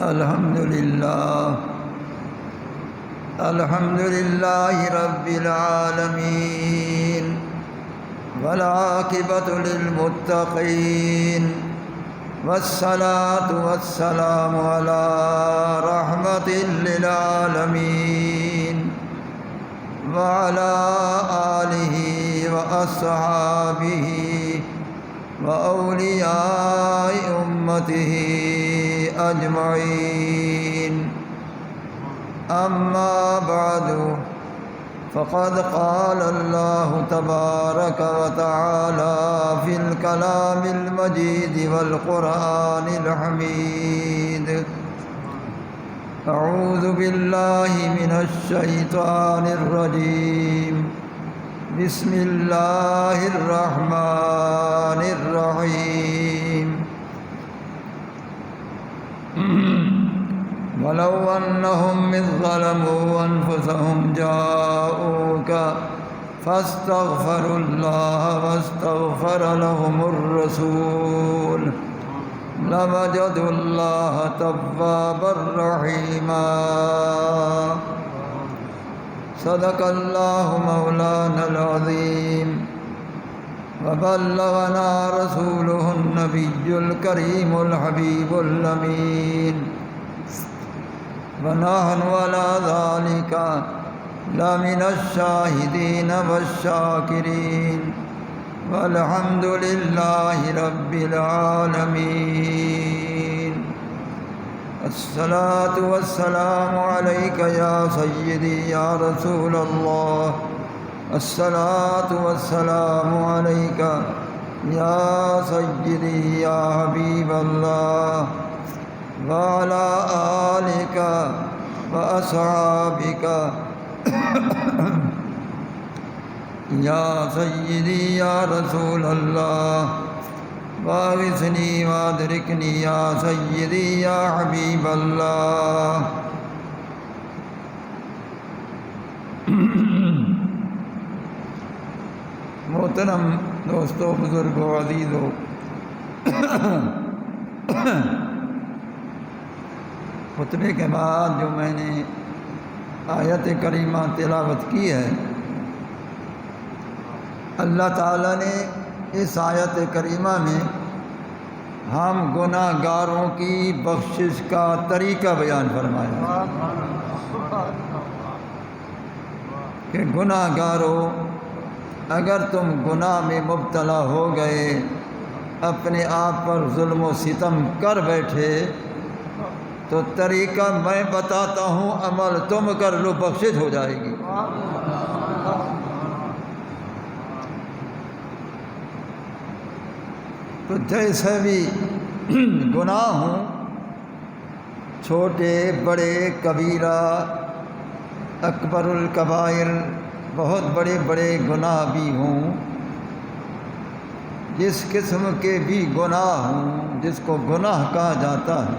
الحمد لله رب العالمين والعاقبة للمتقين والصلاة والسلام على رحمة للعالمين وعلى آله وأصحابه وأولياء أمته أجمعين أما بعد فقد قال الله تبارك وتعالى في الكلام المجيد والقرآن الحميد أعوذ بالله من الشيطان الرجيم بسم الله الرحمن الرحيم ولو أنهم إذ ظلموا أنفسهم جاءوك فاستغفروا الله واستغفر لهم الرسول لوجدوا الله توابا رحيما صدق الله مولانا العظيم وبلغنا رسوله النبي الكريم الحبيب الأمين ونحن على ذلك لمن الشاهدين والشاكرين والحمد لله رب العالمين الصلاة والسلام عليك يا سيدي يا رسول الله الصلاة والسلام عليك يا سيدي يا حبيب الله وعلى آلك وأصحابك يا سيدي يا رسول الله واغثني وادركني يا سيدي يا حبيب الله محترم دوستو، بزرگوں، عزیزوں، خطبے کے بعد جو میں نے آیت کریمہ تلاوت کی ہے، اللہ تعالیٰ نے اس آیت کریمہ میں ہم گناہ گاروں کی بخشش کا طریقہ بیان فرمایا کہ گناہ گاروں، اگر تم گناہ میں مبتلا ہو گئے، اپنے آپ پر ظلم و ستم کر بیٹھے، تو طریقہ میں بتاتا ہوں، عمل تم کر لو، بخشش ہو جائے گی۔ تو جیسے بھی گناہ ہوں، چھوٹے بڑے، کبیرہ، اکبر الکبائر، بہت بڑے بڑے گناہ بھی ہوں، جس قسم کے بھی گناہ ہوں، جس کو گناہ کہا جاتا ہے،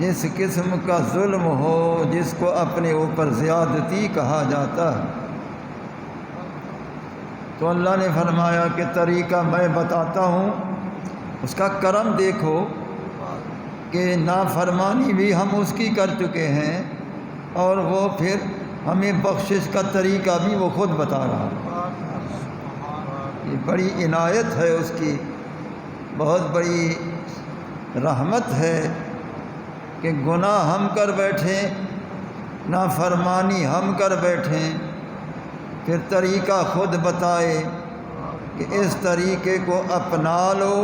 جس قسم کا ظلم ہو، جس کو اپنے اوپر زیادتی کہا جاتا ہے، تو اللہ نے فرمایا کہ طریقہ میں بتاتا ہوں، اس کا کرم دیکھو کہ نافرمانی بھی ہم اس کی کر چکے ہیں، اور وہ پھر ہمیں بخشش کا طریقہ بھی وہ خود بتا رہا ہے۔ یہ بڑی عنایت ہے اس کی، بہت بڑی رحمت ہے کہ گناہ ہم کر بیٹھیں، نافرمانی ہم کر بیٹھیں، پھر طریقہ خود بتائے کہ اس طریقے کو اپنا لو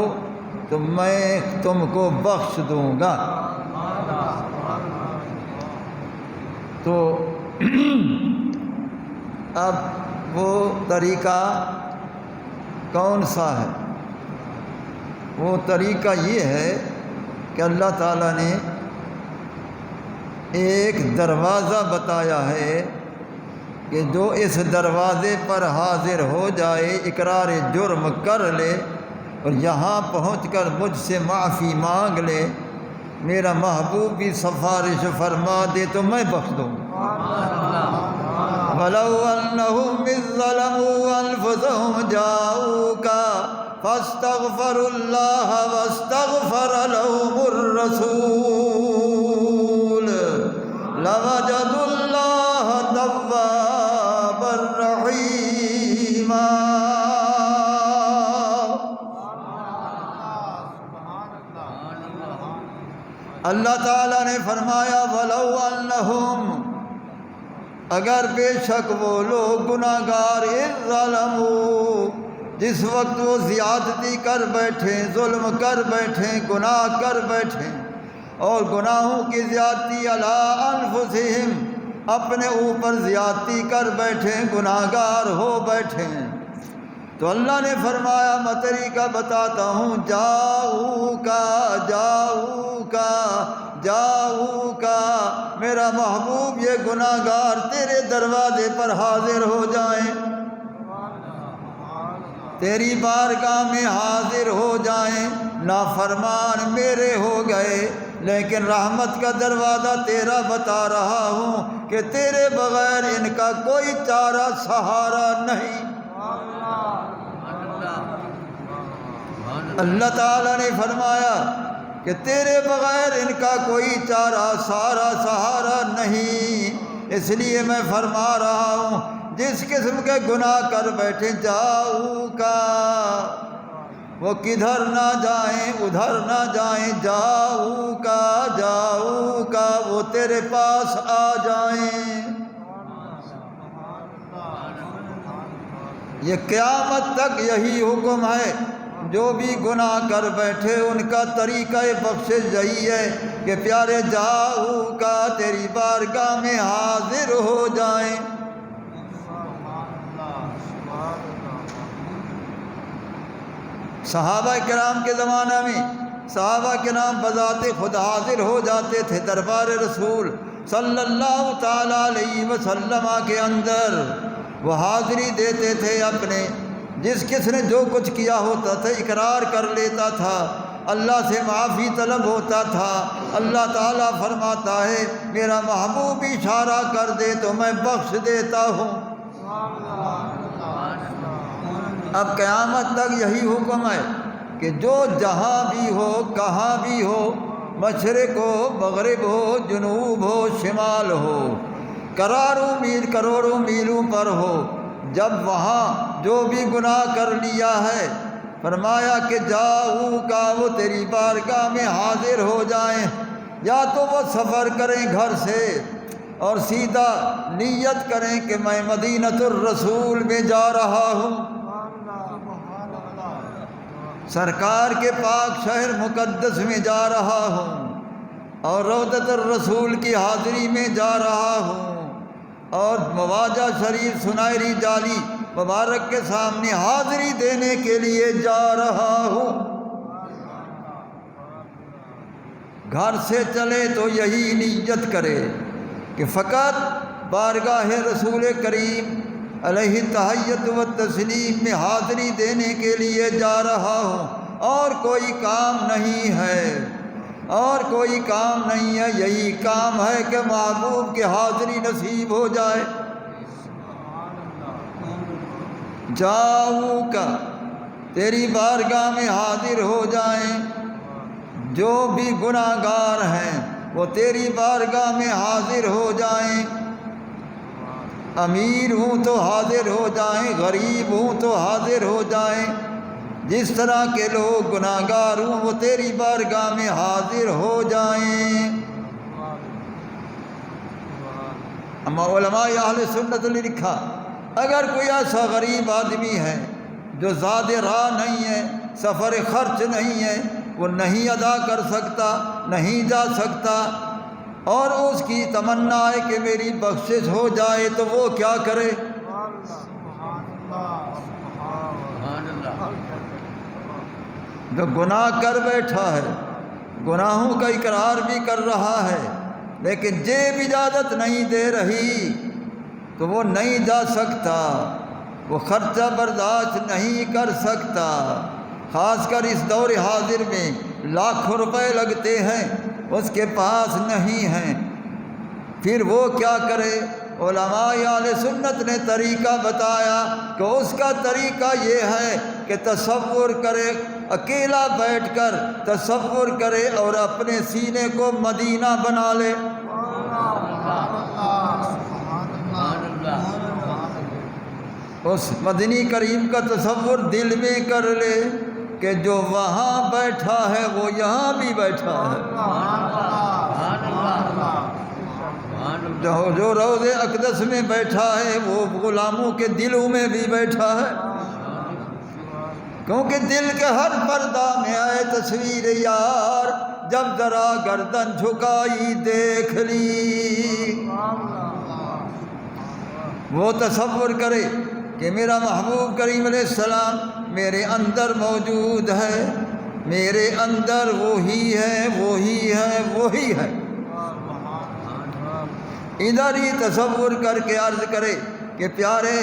تو میں تم کو بخش دوں گا۔ تو اب وہ طریقہ کون سا ہے؟ وہ طریقہ یہ ہے کہ اللہ تعالیٰ نے ایک دروازہ بتایا ہے کہ جو اس دروازے پر حاضر ہو جائے، اقرار جرم کر لے اور یہاں پہنچ کر مجھ سے معافی مانگ لے، میرا محبوب بھی سفارش فرما دے تو میں بخش دوں گا۔ وَلَوْ أَنَّهُمْ إِذ ظَّلَمُوا أَنفُسَهُمْ جَاءُوكَ فَاسْتَغْفَرُوا اللَّهَ وَاسْتَغْفَرَ لَهُمُ الرَّسُولُ اللہ تعالیٰ نے فرمایا وَلَوْ أَنَّهُمْ، اگر بے شک وہ لوگ گناہگار اذ ظلموا، جس وقت وہ زیادتی کر بیٹھیں، ظلم کر بیٹھیں، گناہ کر بیٹھیں، اور گناہوں کی زیادتی علی انفسہم، اپنے اوپر زیادتی کر بیٹھیں، گناہگار ہو بیٹھیں، تو اللہ نے فرمایا میں طریقہ بتاتا ہوں، جاؤ کا میرا محبوب یہ گناہگار تیرے دروازے پر حاضر ہو جائیں، تیری بارگاہ میں حاضر ہو جائیں، نافرمان میرے ہو گئے، لیکن رحمت کا دروازہ تیرا بتا رہا ہوں کہ تیرے بغیر ان کا کوئی چارہ سہارا نہیں۔ اللہ تعالیٰ نے فرمایا کہ تیرے بغیر ان کا کوئی چارہ سہارا نہیں، اس لیے میں فرما رہا ہوں جس قسم کے گناہ کر بیٹھے جاؤ کا، وہ کدھر نہ جائیں ادھر نہ جائیں، جاؤ کا وہ تیرے پاس آ جائیں۔ یہ قیامت تک یہی حکم ہے، جو بھی گناہ کر بیٹھے ان کا طریقہ بخشش یہی ہے کہ پیارے جاؤ کا تیری بارگاہ میں حاضر ہو جائیں۔ صحابہ کرام کے زمانہ میں صحابہ کرام بذات خود حاضر ہو جاتے تھے دربار رسول صلی اللہ تعالیٰ علیہ وسلم کے اندر، وہ حاضری دیتے تھے، اپنے جس کس نے جو کچھ کیا ہوتا تھا اقرار کر لیتا تھا، اللہ سے معافی طلب ہوتا تھا، اللہ تعالیٰ فرماتا ہے میرا محبوب اشارہ کر دے تو میں بخش دیتا ہوں۔ اب قیامت تک یہی حکم ہے کہ جو جہاں بھی ہو، کہاں بھی ہو، مشرق ہو، مغرب ہو، جنوب ہو، شمال ہو، کروڑوں میلوں پر ہو، جب وہاں جو بھی گناہ کر لیا ہے، فرمایا کہ جاؤ کا وہ تیری بارگاہ میں حاضر ہو جائیں، یا تو وہ سفر کریں گھر سے اور سیدھا نیت کریں کہ میں مدینۃ الرسول میں جا رہا ہوں، سرکار کے پاک شہر مقدس میں جا رہا ہوں، اور روضۃ الرسول کی حاضری میں جا رہا ہوں، اور مواجہ شریف سنہری جالی مبارک کے سامنے حاضری دینے کے لیے جا رہا ہوں۔ گھر سے چلے تو یہی نیت کرے کہ فقط بارگاہ رسول کریم علیہ تحیت و تسلیم میں حاضری دینے کے لیے جا رہا ہوں، اور کوئی کام نہیں ہے، اور کوئی کام نہیں ہے، یہی کام ہے کہ محبوب کی حاضری نصیب ہو جائے۔ جاؤ کا تیری بارگاہ میں حاضر ہو جائیں، جو بھی گناہگار ہیں وہ تیری بارگاہ میں حاضر ہو جائیں، امیر ہوں تو حاضر ہو جائیں، غریب ہوں تو حاضر ہو جائیں، جس طرح کے لوگ گناہگار ہوں وہ تیری بارگاہ میں حاضر ہو جائیں۔ اما علماء اہل سنت نے لکھا اگر کوئی ایسا غریب آدمی ہے جو زاد راہ نہیں ہے، سفر خرچ نہیں ہے، وہ نہیں ادا کر سکتا، نہیں جا سکتا، اور اس کی تمنا ہے کہ میری بخشش ہو جائے، تو وہ کیا کرے؟ جو گناہ کر بیٹھا ہے، گناہوں کا اقرار بھی کر رہا ہے، لیکن جیب اجازت نہیں دے رہی، تو وہ نہیں جا سکتا، وہ خرچہ برداشت نہیں کر سکتا، خاص کر اس دور حاضر میں لاکھوں روپے لگتے ہیں، اس کے پاس نہیں ہیں، پھر وہ کیا کرے؟ علماء اہل سنت نے طریقہ بتایا کہ اس کا طریقہ یہ ہے کہ تصور کرے، اکیلا بیٹھ کر تصور کرے اور اپنے سینے کو مدینہ بنا لے، اس مدنی کریم کا تصور دل میں کر لے کہ جو وہاں بیٹھا ہے وہ یہاں بھی بیٹھا ہے، جو روض اقدس میں بیٹھا ہے وہ غلاموں کے دلوں میں بھی بیٹھا ہے، کیونکہ دل کے ہر پردہ میں آئے تصویر یار، جب ذرا گردن جھکائی دیکھ لی۔ وہ تصور کرے کہ میرا محبوب کریم علیہ السلام میرے اندر موجود ہے، میرے اندر وہی ہے وہی ہے وہی ہے۔ ادھر ہی تصور کر کے عرض کرے کہ پیارے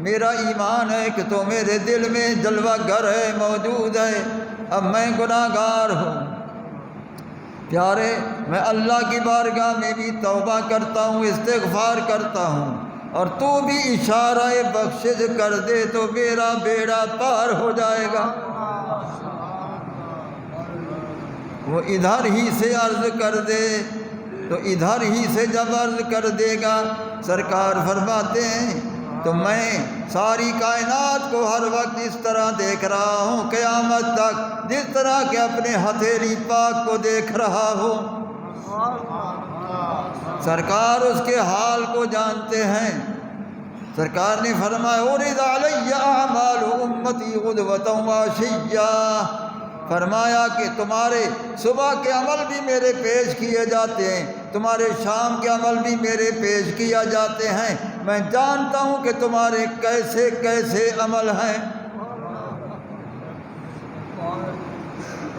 میرا ایمان ہے کہ تو میرے دل میں جلوہ گر ہے، موجود ہے، اب میں گناہ گار ہوں پیارے، میں اللہ کی بارگاہ میں بھی توبہ کرتا ہوں، استغفار کرتا ہوں، اور تو بھی اشارہ بخشش کر دے تو میرا بیڑا پار ہو جائے گا۔ وہ ادھر ہی سے عرض کر دے تو ادھر ہی سے جب عرض کر دے گا، سرکار فرماتے ہیں تو میں ساری کائنات کو ہر وقت اس طرح دیکھ رہا ہوں قیامت تک، جس طرح کہ اپنے ہتھیلی پاک کو دیکھ رہا ہوں۔ سرکار اس کے حال کو جانتے ہیں۔ سرکار نے فرمایا عرض علی اعمال امتی غدوۃ وعشیہ، فرمایا کہ تمہارے صبح کے عمل بھی میرے پیش کیے جاتے ہیں، تمہارے شام کے عمل بھی میرے پیش کیا جاتے ہیں، میں جانتا ہوں کہ تمہارے کیسے کیسے عمل ہیں۔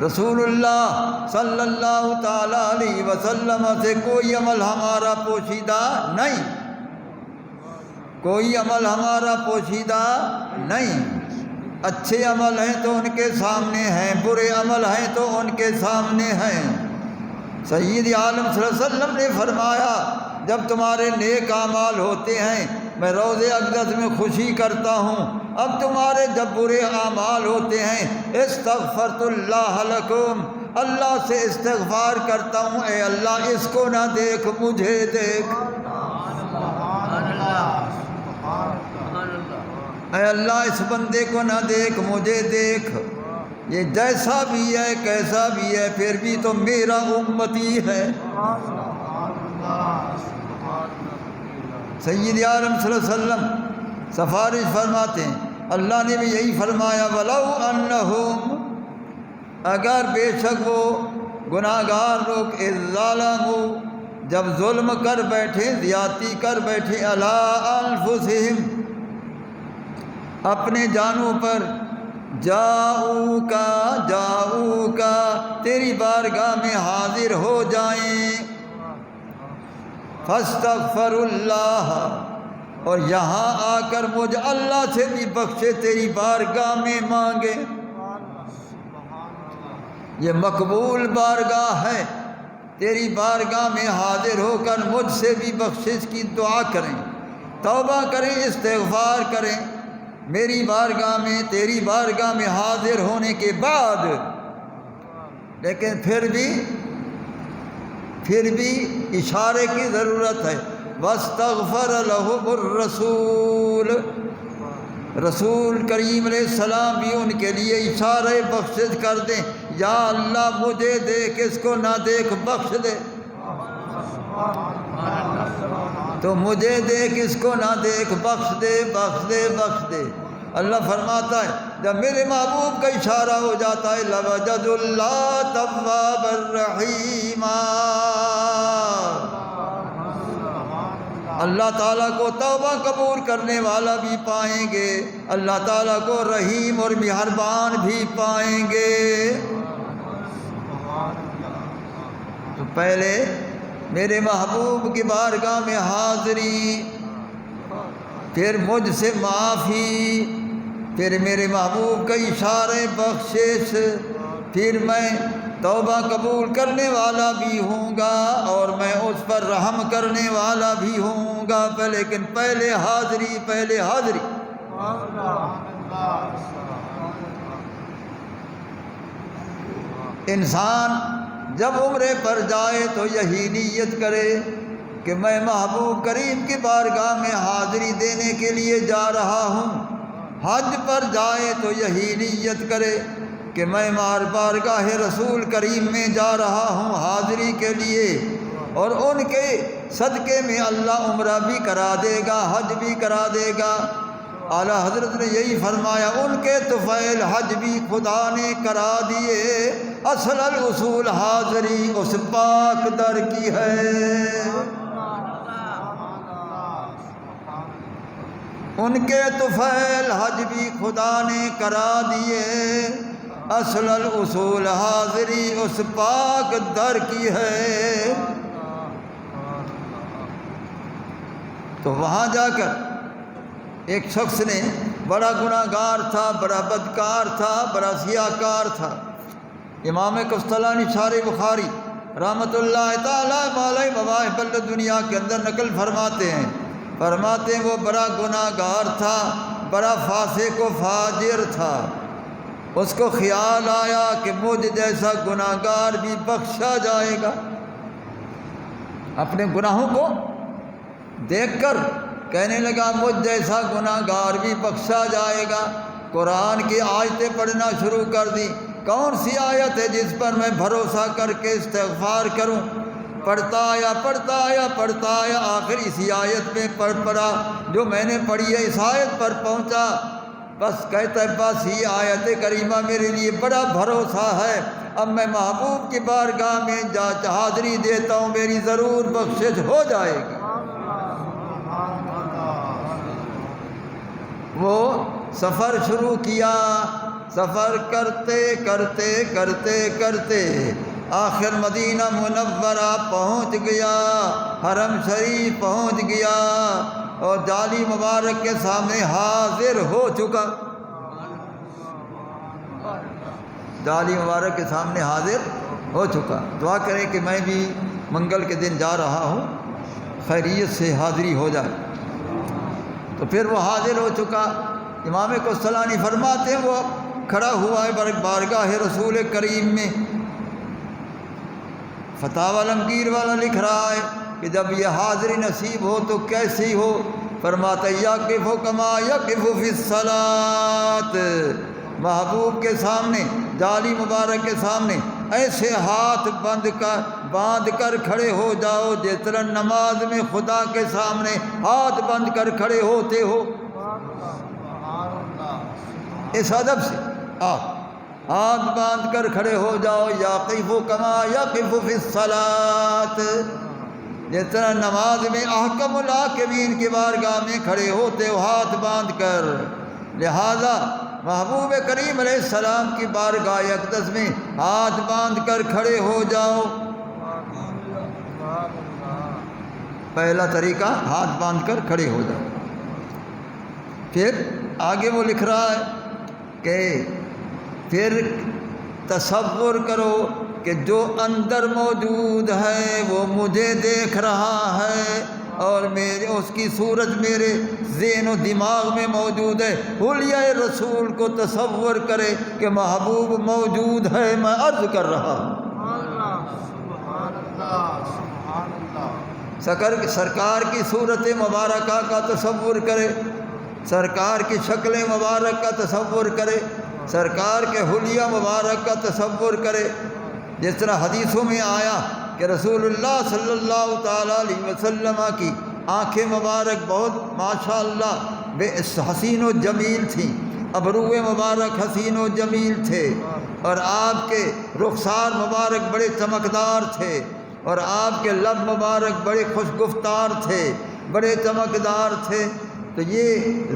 رسول اللہ صلی اللہ تعالی علیہ وسلم سے کوئی عمل ہمارا پوشیدہ نہیں، کوئی عمل ہمارا پوشیدہ نہیں۔ اچھے عمل ہیں تو ان کے سامنے ہیں، برے عمل ہیں تو ان کے سامنے ہیں۔ سید عالم صلی اللہ علیہ وسلم نے فرمایا جب تمہارے نیک اعمال ہوتے ہیں میں روض اقدس میں خوشی کرتا ہوں، اب تمہارے جب برے اعمال ہوتے ہیں استغفرت اللہ لکم، اللہ سے استغفار کرتا ہوں اے اللہ اس کو نہ دیکھ مجھے دیکھ، اے اللہ اس بندے کو نہ دیکھ مجھے دیکھ، یہ جیسا بھی ہے کیسا بھی ہے پھر بھی تو میرا امتی ہے۔ سید عالم صلی اللہ علیہ وسلم سفارش فرماتے ہیں، اللہ نے بھی یہی فرمایا وَلَوْ أَنَّهُمْ، اگر بے شک وہ گناہ گار لوگ اِذ ظَلَمُوا، جب ظلم کر بیٹھے زیادتی کر بیٹھے عَلَىٰ أَنفُسِهِمْ، اپنے جانوں پر، جاؤکا تیری بارگاہ میں حاضر ہو جائیں، فاستغفر اللہ، اور یہاں آ کر مجھ اللہ سے بھی بخشے تیری بارگاہ میں مانگے۔ یہ مقبول بارگاہ ہے، تیری بارگاہ میں حاضر ہو کر مجھ سے بھی بخشش کی دعا کریں، توبہ کریں، استغفار کریں میری بارگاہ میں، تیری بارگاہ میں حاضر ہونے کے بعد۔ لیکن پھر بھی اشارے کی ضرورت ہے، واستغفر لهم الرسول، رسول کریم علیہ السلام بھی ان کے لیے اشارہ بخشش کر دیں، یا اللہ مجھے دیکھ اس کو نہ دیکھ بخش دے، تو مجھے دیکھ اس کو نہ دیکھ بخش دے بخش دے بخش دے۔ اللہ فرماتا ہے جب میرے محبوب کا اشارہ ہو جاتا ہے لَوَجَدُ اللَّهَ تَوَّابًا رَحِيمًا، اللہ تعالیٰ کو توبہ قبول کرنے والا بھی پائیں گے، اللہ تعالیٰ کو رحیم اور مہربان بھی پائیں گے۔ تو پہلے میرے محبوب کی بارگاہ میں حاضری، پھر مجھ سے معافی، پھر میرے محبوب کا اشارہ بخشش، پھر میں توبہ قبول کرنے والا بھی ہوں گا اور میں اس پر رحم کرنے والا بھی ہوں گا، لیکن پہلے حاضری، پہلے حاضری۔ انسان جب عمرے پر جائے تو یہی نیت کرے کہ میں محبوب کریم کی بارگاہ میں حاضری دینے کے لیے جا رہا ہوں، حج پر جائے تو یہی نیت کرے کہ میں بارگاہ رسول کریم میں جا رہا ہوں حاضری کے لیے، اور ان کے صدقے میں اللہ عمرہ بھی کرا دے گا، حج بھی کرا دے گا۔ اعلیٰ حضرت نے یہی فرمایا، ان کے طفیل حج بھی خدا نے کرا دیے، اصل الاصول حاضری اس پاک در کی ہے۔ ان کے طفیل حج بھی خدا نے کرا دیے، اصل الاصول حاضری اس پاک در کی ہے۔ تو وہاں جا کر ایک شخص نے، بڑا گناہ گار تھا، بڑا بدکار تھا، بڑا سیاہکار تھا، امام قسطلانی شارح بخاری رحمۃ اللہ تعالی علیہ مواہب دنیا کے اندر نقل فرماتے ہیں وہ بڑا گناہ گار تھا، بڑا فاسق و فاجر تھا۔ اس کو خیال آیا کہ مجھ جیسا گناہ گار بھی بخشا جائے گا۔ اپنے گناہوں کو دیکھ کر کہنے لگا مجھ جیسا گناہ گار بھی بخشا جائے گا۔ قرآن کی آیتیں پڑھنا شروع کر دی۔ کون سی آیت ہے جس پر میں بھروسہ کر کے استغفار کروں؟ پڑھتا آیا آخر اسی آیت میں پڑھا جو میں نے پڑھی ہے، اس آیت پر پہنچا۔ بس کہتا ہے بس یہ آیت کریمہ میرے لیے بڑا بھروسہ ہے، اب میں محبوب کی بارگاہ میں جا حاضری دیتا ہوں، میری ضرور بخشش ہو جائے گی۔ وہ سفر شروع کیا، سفر کرتے آخر مدینہ منورہ پہنچ گیا، حرم شریف پہنچ گیا اور جالی مبارک کے سامنے حاضر ہو چکا۔ جالی مبارک کے سامنے حاضر ہو چکا۔ دعا کریں کہ میں بھی منگل کے دن جا رہا ہوں، خیریت سے حاضری ہو جائے۔ تو پھر وہ حاضر ہو چکا۔ امام قسطلانی فرماتے ہیں وہ کھڑا ہوا ہے بارگاہ رسول کریم میں۔ فتاوی عالمگیر والا لکھ رہا ہے کہ جب یہ حاضری نصیب ہو تو کیسی ہو؟ فرماتا یقف کما یقف فی الصلاۃ، محبوب کے سامنے، جالی مبارک کے سامنے ایسے ہاتھ باندھ کر کھڑے ہو جاؤ جس طرح نماز میں خدا کے سامنے ہاتھ بند کر کھڑے ہوتے ہو۔ اس ادب سے آپ ہاتھ باندھ کر کھڑے ہو جاؤ، یقف کما یقف فی الصلاۃ، جس طرح نماز میں احکم الحاکمین کی بارگاہ میں کھڑے ہوتے ہو ہاتھ باندھ کر۔ لہذا محبوب کریم علیہ السلام کی بارگاہ اقدس میں ہاتھ باندھ کر کھڑے ہو جاؤ۔ پہلا طریقہ ہاتھ باندھ کر کھڑے ہو جاؤ۔ پھر آگے وہ لکھ رہا ہے کہ پھر تصور کرو کہ جو اندر موجود ہے وہ مجھے دیکھ رہا ہے اور اس کی صورت میرے ذہن و دماغ میں موجود ہے۔ حلیہ رسول کو تصور کرے کہ محبوب موجود ہے، میں عرض کر رہا ہوں۔ سرکار کی صورت مبارکہ کا تصور کرے، سرکار کی شکل مبارک کا تصور کرے، سرکار کے حلیہ مبارک کا تصور کرے۔ جس طرح حدیثوں میں آیا کہ رسول اللہ صلی اللہ تعالیٰ علیہ وسلم کی آنکھیں مبارک بہت ماشاءاللہ بے حسین و جمیل تھیں، ابرو مبارک حسین و جمیل تھے، اور آپ کے رخسار مبارک بڑے چمکدار تھے، اور آپ کے لب مبارک بڑے خوش گفتار تھے، بڑے چمکدار تھے۔ تو یہ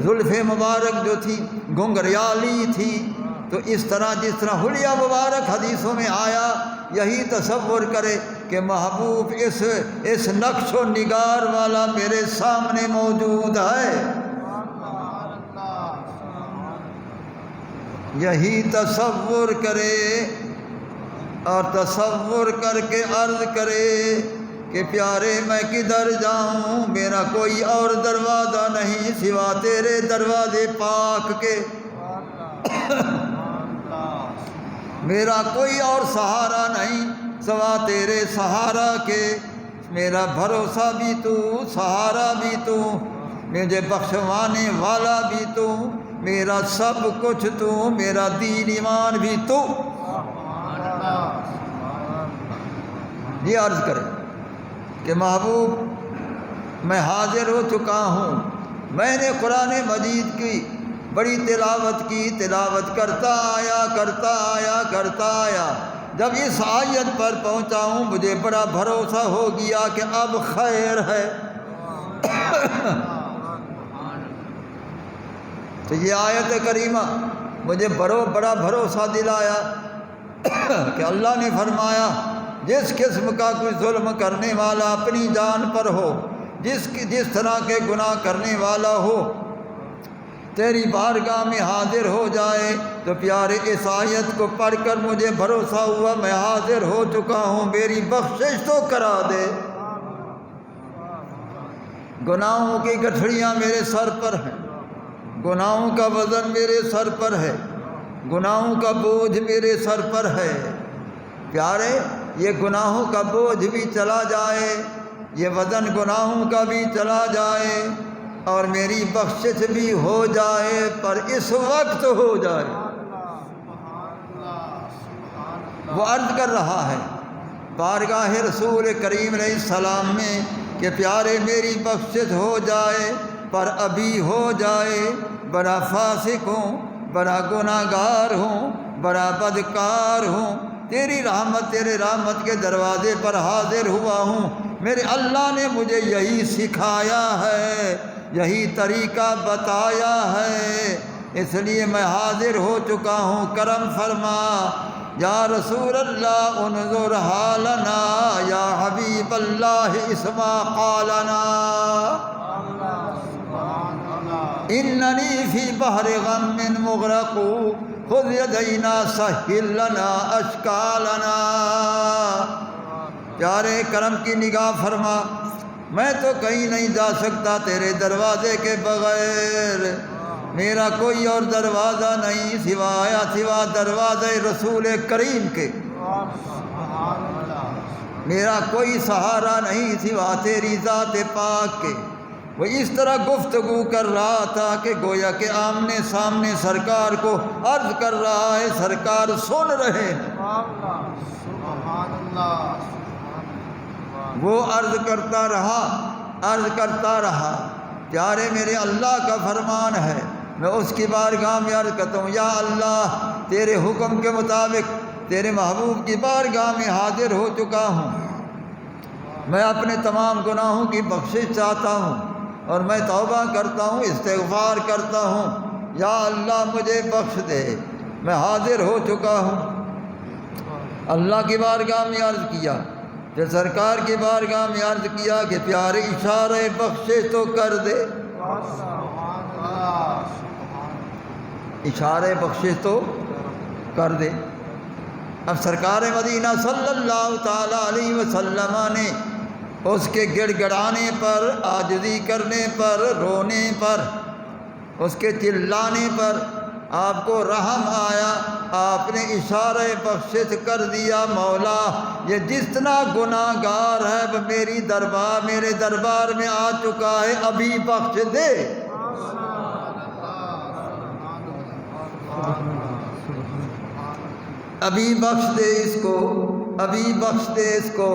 زلف مبارک جو تھی گھنگریالی تھی۔ تو اس طرح جس طرح حلیہ مبارک حدیثوں میں آیا، یہی تصور کرے کہ محبوب اس نقش و نگار والا میرے سامنے موجود ہے۔ یہی تصور کرے اور تصور کر کے عرض کرے کہ پیارے میں کدھر جاؤں، میرا کوئی اور دروازہ نہیں سوا تیرے دروازے پاک کے، میرا کوئی اور سہارا نہیں سوا تیرے سہارا کے، میرا بھروسہ بھی تو، سہارا بھی تو، مجھے بخشوانے والا بھی تو، میرا سب کچھ تو، میرا دین ایمان بھی تو۔ یہ عرض کرے کہ محبوب میں حاضر ہو چکا ہوں، میں نے قرآن مجید کی بڑی تلاوت کی، تلاوت کرتا آیا، جب اس آیت پر پہنچا ہوں مجھے بڑا بھروسہ ہو گیا کہ اب خیر ہے۔ تو یہ آیت کریمہ مجھے بڑا بھروسہ دلایا کہ اللہ نے فرمایا جس قسم کا کوئی ظلم کرنے والا اپنی جان پر ہو، جس طرح کے گناہ کرنے والا ہو، تیری بارگاہ میں حاضر ہو جائے تو پیارے اس آیت کو پڑھ کر مجھے بھروسہ ہوا میں حاضر ہو چکا ہوں، میری بخشش تو کرا دے۔ گناہوں کی گٹھڑیاں میرے سر پر ہیں، گناہوں کا وزن میرے سر پر ہے، گناہوں کا بوجھ میرے سر پر ہے۔ پیارے یہ گناہوں کا بوجھ بھی چلا جائے، یہ وزن گناہوں کا بھی چلا جائے اور میری بخشش بھی ہو جائے، پر اس وقت ہو جائے۔ وہ عرض کر رہا ہے بارگاہ رسول کریم علیہ السلام میں کہ پیارے میری بخشش ہو جائے، پر ابھی ہو جائے، بڑا فاسق ہوں، بڑا گناہ گار ہوں، بڑا بدکار ہوں، تیری رحمت کے دروازے پر حاضر ہوا ہوں۔ میرے اللہ نے مجھے یہی سکھایا ہے، یہی طریقہ بتایا ہے، اس لیے میں حاضر ہو چکا ہوں، کرم فرما۔ یا رسول اللہ انظر حالنا، یا حبیب اللہ اسمع قالنا، اننی فی بحر غم مغرق، خذ یدینا سہل لنا اشکالنا۔ پیارے کرم کی نگاہ فرما، میں تو کہیں نہیں جا سکتا تیرے دروازے کے بغیر، میرا کوئی اور دروازہ نہیں سوا دروازے رسول کریم کے، میرا کوئی سہارا نہیں سوا تیری ذات پاک کے۔ وہ اس طرح گفتگو کر رہا تھا کہ گویا کہ آمنے سامنے سرکار کو عرض کر رہا ہے، سرکار سن رہے ہیں۔ وہ عرض کرتا رہا، پیارے میرے اللہ کا فرمان ہے، میں اس کی بارگاہ میں عرض کرتا ہوں، یا اللہ تیرے حکم کے مطابق تیرے محبوب کی بارگاہ میں حاضر ہو چکا ہوں، میں اپنے تمام گناہوں کی بخشش چاہتا ہوں اور میں توبہ کرتا ہوں، استغفار کرتا ہوں، یا اللہ مجھے بخش دے، میں حاضر ہو چکا ہوں۔ اللہ کی بارگاہ میں عرض کیا، پھر سرکار کی بارگاہ میں عرض کیا کہ پیارے اشارہ بخشش تو کر دے، اشارہ بخشش تو کر دے۔ اب سرکار مدینہ صلی اللہ تعالیٰ علیہ وسلم نے اس کے گڑ گڑانے پر، عاجزی کرنے پر، رونے پر، اس کے چلانے پر آپ کو رحم آیا، آپ نے اشارہ بخشش کر دیا، مولا یہ جتنا گناہ گار ہے وہ میرے دربار میں آ چکا ہے، ابھی بخش دے۔ ابھی بخش دے اس کو، ابھی بخش دے اس کو،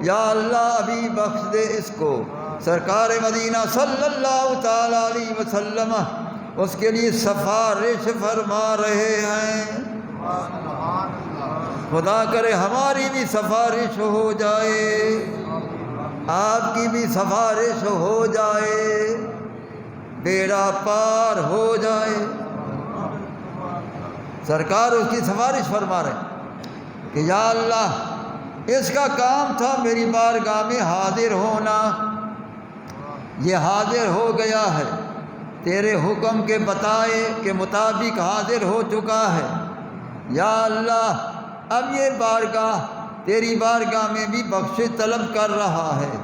یا اللہ ابھی بخش دے اس کو۔ سرکار مدینہ صلی اللہ تعالیٰ علیہ وسلم اس کے لیے سفارش فرما رہے ہیں۔ خدا کرے ہماری بھی سفارش ہو جائے، آپ کی بھی سفارش ہو جائے، بیڑا پار ہو جائے۔ سرکار اس کی سفارش فرما رہے ہیں کہ یا اللہ اس کا کام تھا میری بارگاہ میں حاضر ہونا، یہ حاضر ہو گیا ہے، تیرے حکم کے بتائے کے مطابق حاضر ہو چکا ہے، یا اللہ اب یہ بارگاہ تیری بارگاہ میں بھی بخشش طلب کر رہا ہے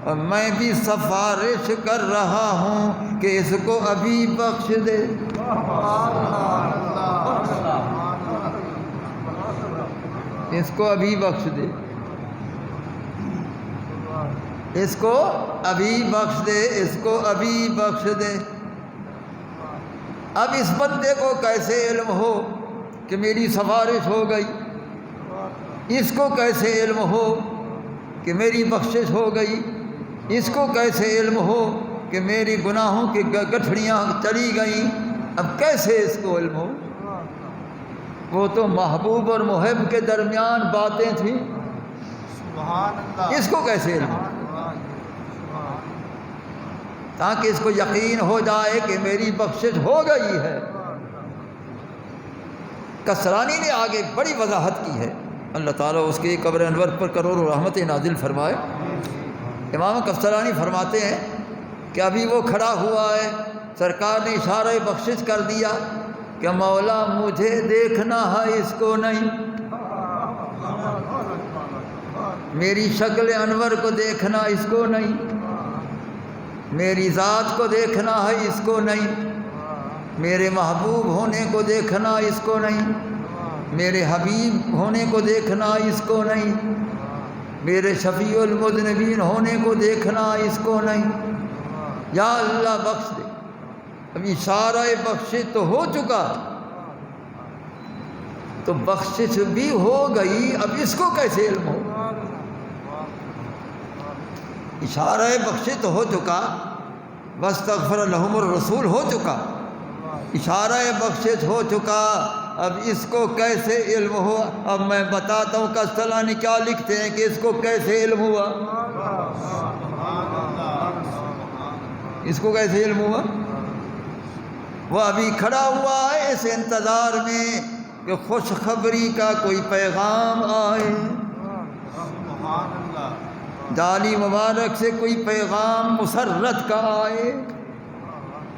اور میں بھی سفارش کر رہا ہوں کہ اس کو ابھی بخش دے۔ اس کو ابھی بخش دے۔ اس کو ابھی بخش دے، اس کو ابھی بخش دے۔ اب اس بندے کو کیسے علم ہو کہ میری سفارش ہو گئی؟ اس کو کیسے علم ہو کہ میری بخشش ہو گئی؟ اس کو کیسے علم ہو کہ میری گناہوں کی گٹھڑیاں چلی گئیں؟ اب کیسے اس کو علم ہو؟ وہ تو محبوب اور محب کے درمیان باتیں تھیں، اس کو کیسے علم ہو؟ تاکہ اس کو یقین ہو جائے کہ میری بخشش ہو گئی ہے۔ کسرانی نے آگے بڑی وضاحت کی ہے، اللہ تعالیٰ اس کی قبر انور پر کروڑوں رحمتیں نازل فرمائے۔ امام کسرانی فرماتے ہیں کہ ابھی وہ کھڑا ہوا ہے، سرکار نے اشارہ بخشش کر دیا کہ مولا مجھے دیکھنا ہے، اس کو نہیں، میری شکل انور کو دیکھنا اس کو نہیں، میری ذات کو دیکھنا ہے اس کو نہیں، میرے محبوب ہونے کو دیکھنا اس کو نہیں، میرے حبیب ہونے کو دیکھنا اس کو نہیں، میرے شفیع المذنبین ہونے کو دیکھنا اس کو نہیں۔ یا اللہ بخش دے۔ اب اشارہ بخشش تو ہو چکا، تو بخشش بھی ہو گئی، اب اس کو کیسے علم ہو؟ اشارہ بخشش تو ہو چکا، واستغفر لہم الرسول ہو چکا، اشارہ بخشش ہو چکا، اب اس کو کیسے علم ہو؟ اب میں بتاتا ہوں کسطلانی کیا لکھتے ہیں کہ اس کو کیسے علم ہوا۔ اس کو کیسے علم ہوا؟ وہ ابھی کھڑا ہوا ہے اس انتظار میں کہ خوشخبری کا کوئی پیغام آئے، جالی مبارک سے کوئی پیغام مسرت کا آئے،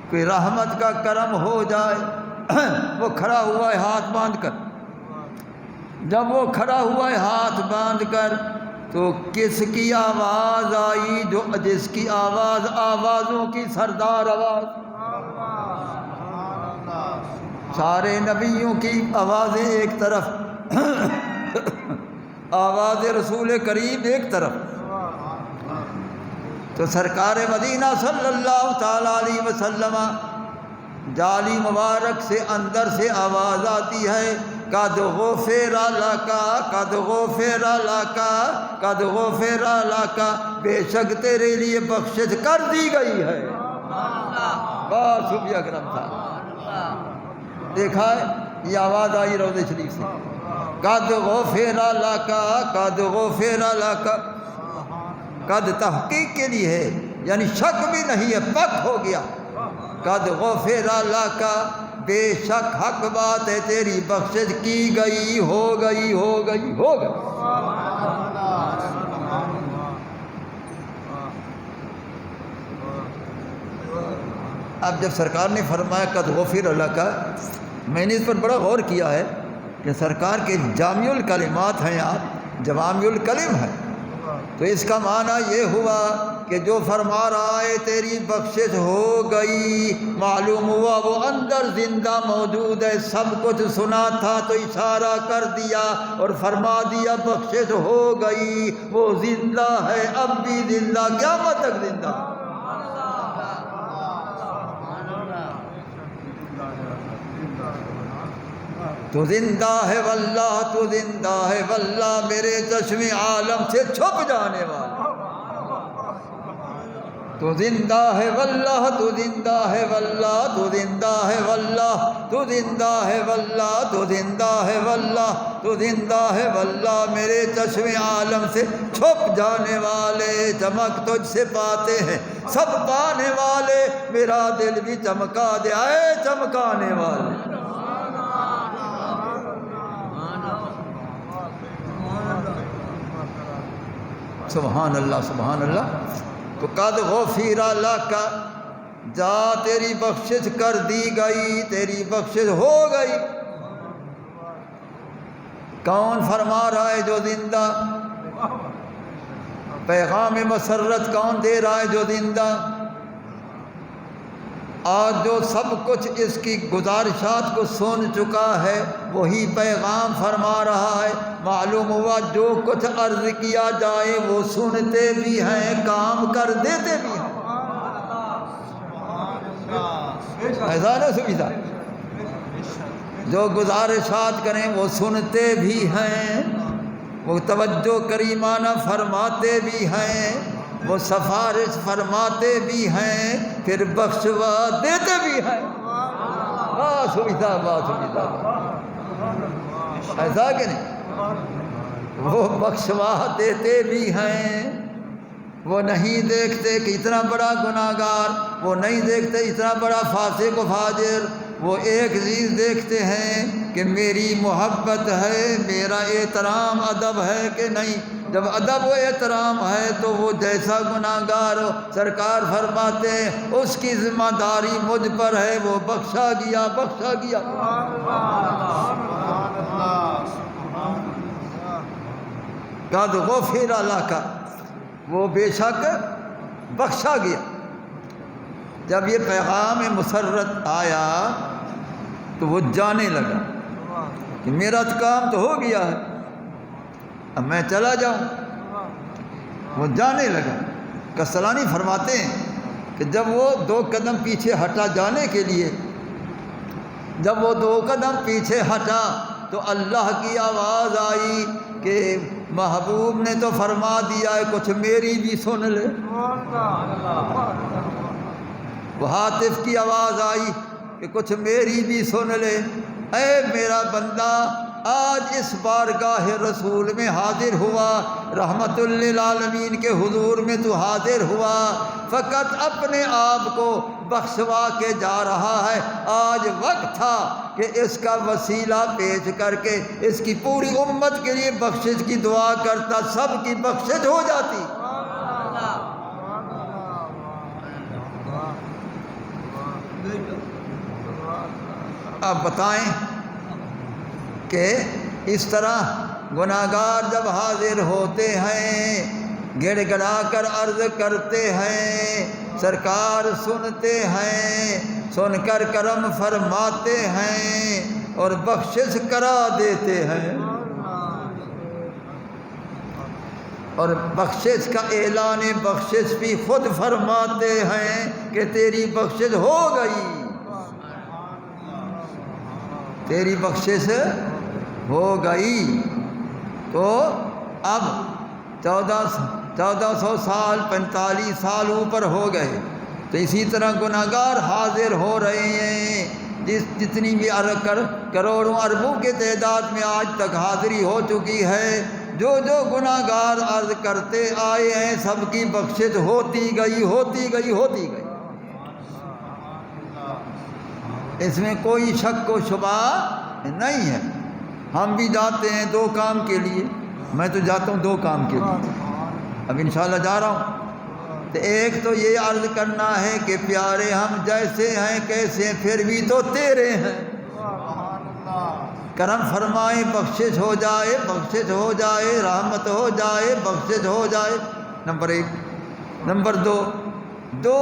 کوئی رحمت کا کرم ہو جائے۔ وہ کھڑا ہوا ہے ہاتھ باندھ کر، جب وہ کھڑا ہوا ہے ہاتھ باندھ کر تو کس کی آواز آئی؟ جو جس کی آواز آوازوں کی سردار آواز، سارے نبیوں کی آوازیں ایک طرف، آواز رسول کریم ایک طرف، تو سرکار مدینہ صلی اللہ تعالیٰ علیہ وسلم جالی مبارک سے اندر سے آواز آتی ہے، قد غفر لک، قد غفر لک، قد غفر لک، بے شک تیرے لیے بخشش کر دی گئی ہے۔ بہت شکریہ اکرم صاحب، دیکھا ہے یہ آواز آئی روضہ شریف سے، قد غفر لک، قد غفر لک، قد تحقیق کے لیے ہے، یعنی شک بھی نہیں ہے، پک ہو گیا۔ قد غفر لک، بے شک حق بات ہے تیری بخشش کی گئی، ہو گئی، ہو گئی، ہو گئی۔ اب جب سرکار نے فرمایا قد غفر لک، میں نے اس پر بڑا غور کیا ہے کہ سرکار کے جامع الکلمات ہیں، آپ جوامع الکلم ہے، تو اس کا معنی یہ ہوا کہ جو فرما رہا ہے تیری بخشش ہو گئی، معلوم ہوا وہ اندر زندہ موجود ہے، سب کچھ سنا تھا تو اشارہ کر دیا اور فرما دیا بخشش ہو گئی، وہ زندہ ہے، اب بھی زندہ، قیامت تک زندہ۔ تو زندہ ہے واللہ، تو زندہ ہے واللہ، میرے چشم عالم سے چھپ جانے والا، تو زندہ ہے واللہ، تو زندہ ہے واللہ، تو زندہ ہے واللہ، تو زندہ ہے واللہ، تو زندہ ہے واللہ، تو زندہ ہے واللہ، میرے چشم عالم سے چھپ جانے والے، چمک تجھ سے پاتے ہیں سب پانے والے، میرا دل بھی چمکا دے، اے چمکانے والے۔ سبحان اللہ، سبحان اللہ۔ تو قد غفر لک، جا تیری بخشش کر دی گئی، تیری بخشش ہو گئی۔ کون فرما رہا ہے؟ جو زندہ، پیغام مسرت کون دے رہا ہے؟ جو زندہ، اور جو سب کچھ اس کی گزارشات کو سن چکا ہے وہی پیغام فرما رہا ہے۔ معلوم ہوا جو کچھ عرض کیا جائے وہ سنتے بھی ہیں، کام کر دیتے بھی ہیں۔ ایسا نہ سمجھا، جو گزارشات کریں وہ سنتے بھی ہیں، وہ توجہ کریمانہ فرماتے بھی ہیں، وہ سفارش فرماتے بھی ہیں، پھر بخشوا دیتے بھی ہیں۔ سمجھا بات، سمجھا ایسا کہ نہیں، وہ بخشوا دیتے بھی ہیں۔ وہ نہیں دیکھتے کہ اتنا بڑا گناہگار، وہ نہیں دیکھتے اتنا بڑا فاسق و فاجر، وہ ایک چیز دیکھتے ہیں کہ میری محبت ہے، میرا احترام ادب ہے کہ نہیں۔ جب ادب و احترام ہے تو وہ جیسا گناہگار ہو، سرکار فرماتے ہیں اس کی ذمہ داری مجھ پر ہے، وہ بخشا گیا، بخشا گیا۔ قد غفر لک، وہ بے شک بخشا گیا۔ جب یہ پیغام مسرت آیا تو وہ جانے لگا کہ میرا کام تو ہو گیا ہے، اب میں چلا جاؤں۔ وہ جانے لگا۔ کسلانی فرماتے ہیں کہ جب وہ 2 قدم پیچھے ہٹا جانے کے لیے، جب وہ 2 قدم پیچھے ہٹا تو اللہ کی آواز آئی کہ محبوب نے تو فرما دیا ہے، کچھ میری بھی سن لے۔ وہ ہاتف کی آواز آئی کہ کچھ میری بھی سن لے۔ اے میرا بندہ، آج اس بارگاہ رسول میں حاضر ہوا، رحمت للعالمین کے حضور میں تو حاضر ہوا، فقط اپنے آپ کو بخشوا کے جا رہا ہے۔ آج وقت تھا کہ اس کا وسیلہ پیش کر کے اس کی پوری امت کے لیے بخشش کی دعا کرتا، سب کی بخشش ہو جاتی۔ اب بتائیں کہ اس طرح گناہگار جب حاضر ہوتے ہیں، گڑ گڑا کر عرض کرتے ہیں، سرکار سنتے ہیں، سن کر کرم فرماتے ہیں اور بخشش کرا دیتے ہیں، اور بخشش کا اعلان بخشش بھی خود فرماتے ہیں کہ تیری بخشش ہو گئی، تیری بخشش ہو گئی۔ تو اب 1400 سال 45 سال اوپر ہو گئے، تو اسی طرح گناہگار حاضر ہو رہے ہیں، جتنی بھی کروڑوں اربوں کے تعداد میں آج تک حاضری ہو چکی ہے۔ جو گناہگار عرض کرتے آئے ہیں سب کی بخشش ہوتی گئی، ہوتی گئی، ہوتی گئی۔ اس میں کوئی شک و شبہ نہیں ہے۔ ہم بھی جاتے ہیں 2 کام کے لیے، میں تو جاتا ہوں 2 کام کے لیے، اب انشاءاللہ جا رہا ہوں۔ تو ایک تو یہ عرض کرنا ہے کہ پیارے ہم جیسے ہیں کیسے ہیں، پھر بھی تو تیرے ہیں، کرم فرمائے، بخشش ہو جائے، بخشش ہو جائے، رحمت ہو جائے، بخشش ہو جائے۔ نمبر 1۔ نمبر 2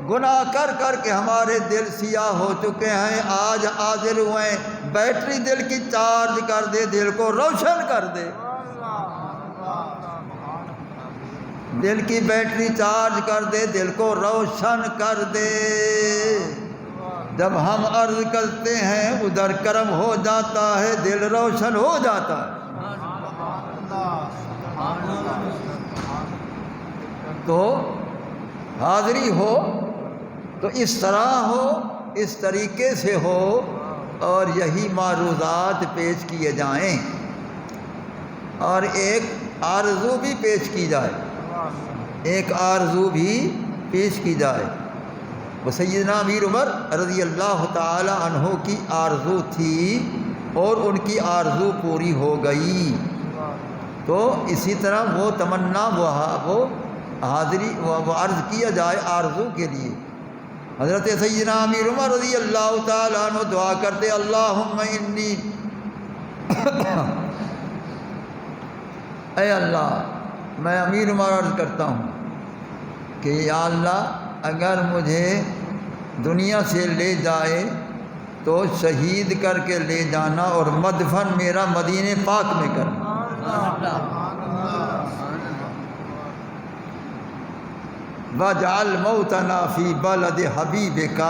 گناہ کر کر کے ہمارے دل سیاہ ہو چکے ہیں، آج حاضر ہوئے ہیں، بیٹری دل کی چارج کر دے، دل کو روشن کر دے، دل کی بیٹری چارج کر دے، دل کو روشن کر دے۔ جب ہم عرض کرتے ہیں ادھر کرم ہو جاتا ہے، دل روشن ہو جاتا ہے۔ تو حاضری ہو تو اس طرح ہو، اس طریقے سے ہو، اور یہی معروضات پیش کیے جائیں، اور ایک آرزو بھی پیش کی جائے، ایک آرزو بھی پیش کی جائے۔ وہ سیدنا امیر عمر رضی اللہ تعالی عنہ کی آرزو تھی اور ان کی آرزو پوری ہو گئی، تو اسی طرح وہ تمنا، وہ حاضری، وہ عرض کیا جائے آرزو کے لیے۔ حضرت سیدنا امیر عمر رضی اللہ تعالیٰ عنہ دعا کرتے، اللہم انی اے اللہ، میں امیر عمر عرض کرتا ہوں کہ یا اللہ اگر مجھے دنیا سے لے جائے تو شہید کر کے لے جانا اور مدفن میرا مدینے پاک میں کرنا۔ وَاجْعَلْ مَوْتَنَا فِي بَلَدِ حَبِيبِكَ،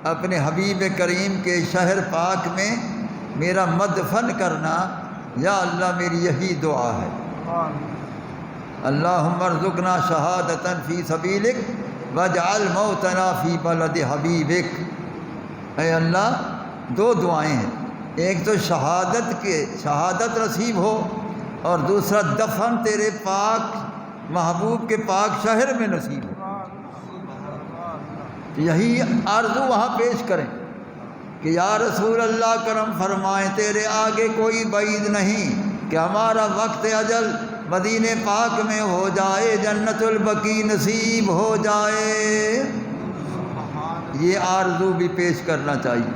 اپنے حبیب کریم کے شہر پاک میں میرا مدفن کرنا۔ یا اللہ میری یہی دعا ہے، اللہم ارزقنا شہادۃ فی سبیلک واجعل موتنا فی بلد حبیبک۔ اے اللہ دو دعائیں ہیں، ایک تو شہادت نصیب ہو، اور دوسرا دفن تیرے پاک محبوب کے پاک شہر میں نصیب ہو۔ یہی آرزو وہاں پیش کریں کہ یا رسول اللہ کرم فرمائیں، تیرے آگے کوئی بعید نہیں کہ ہمارا وقت اجل مدینے پاک میں ہو جائے، جنت البقیع نصیب ہو جائے۔ یہ آرزو بھی پیش کرنا چاہیے۔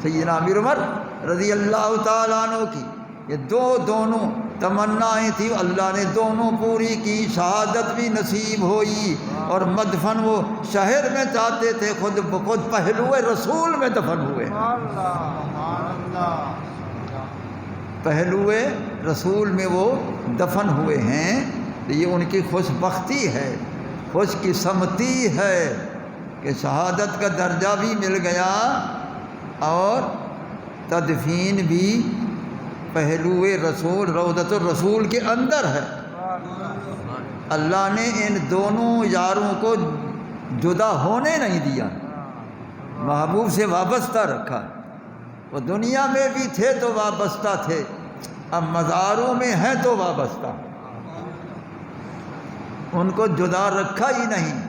سیدنا امیر عمر رضی اللہ تعالیٰ عنہ کی یہ دونوں تمنائیں تھیں، اللہ نے دونوں پوری کی، شہادت بھی نصیب ہوئی اور مدفن وہ شہر میں چاہتے تھے، خود بخود پہلو رسول میں دفن ہوئے۔ پہلو رسول میں وہ دفن ہوئے ہیں۔ یہ ان کی خوش بختی ہے، خوش قسمتی ہے کہ شہادت کا درجہ بھی مل گیا اور تدفین بھی پہلو رسول روضۃ الرسول کے اندر ہے۔ اللہ نے ان دونوں یاروں کو جدا ہونے نہیں دیا، محبوب سے وابستہ رکھا۔ وہ دنیا میں بھی تھے تو وابستہ تھے، اب مزاروں میں ہیں تو وابستہ، ان کو جدا رکھا ہی نہیں،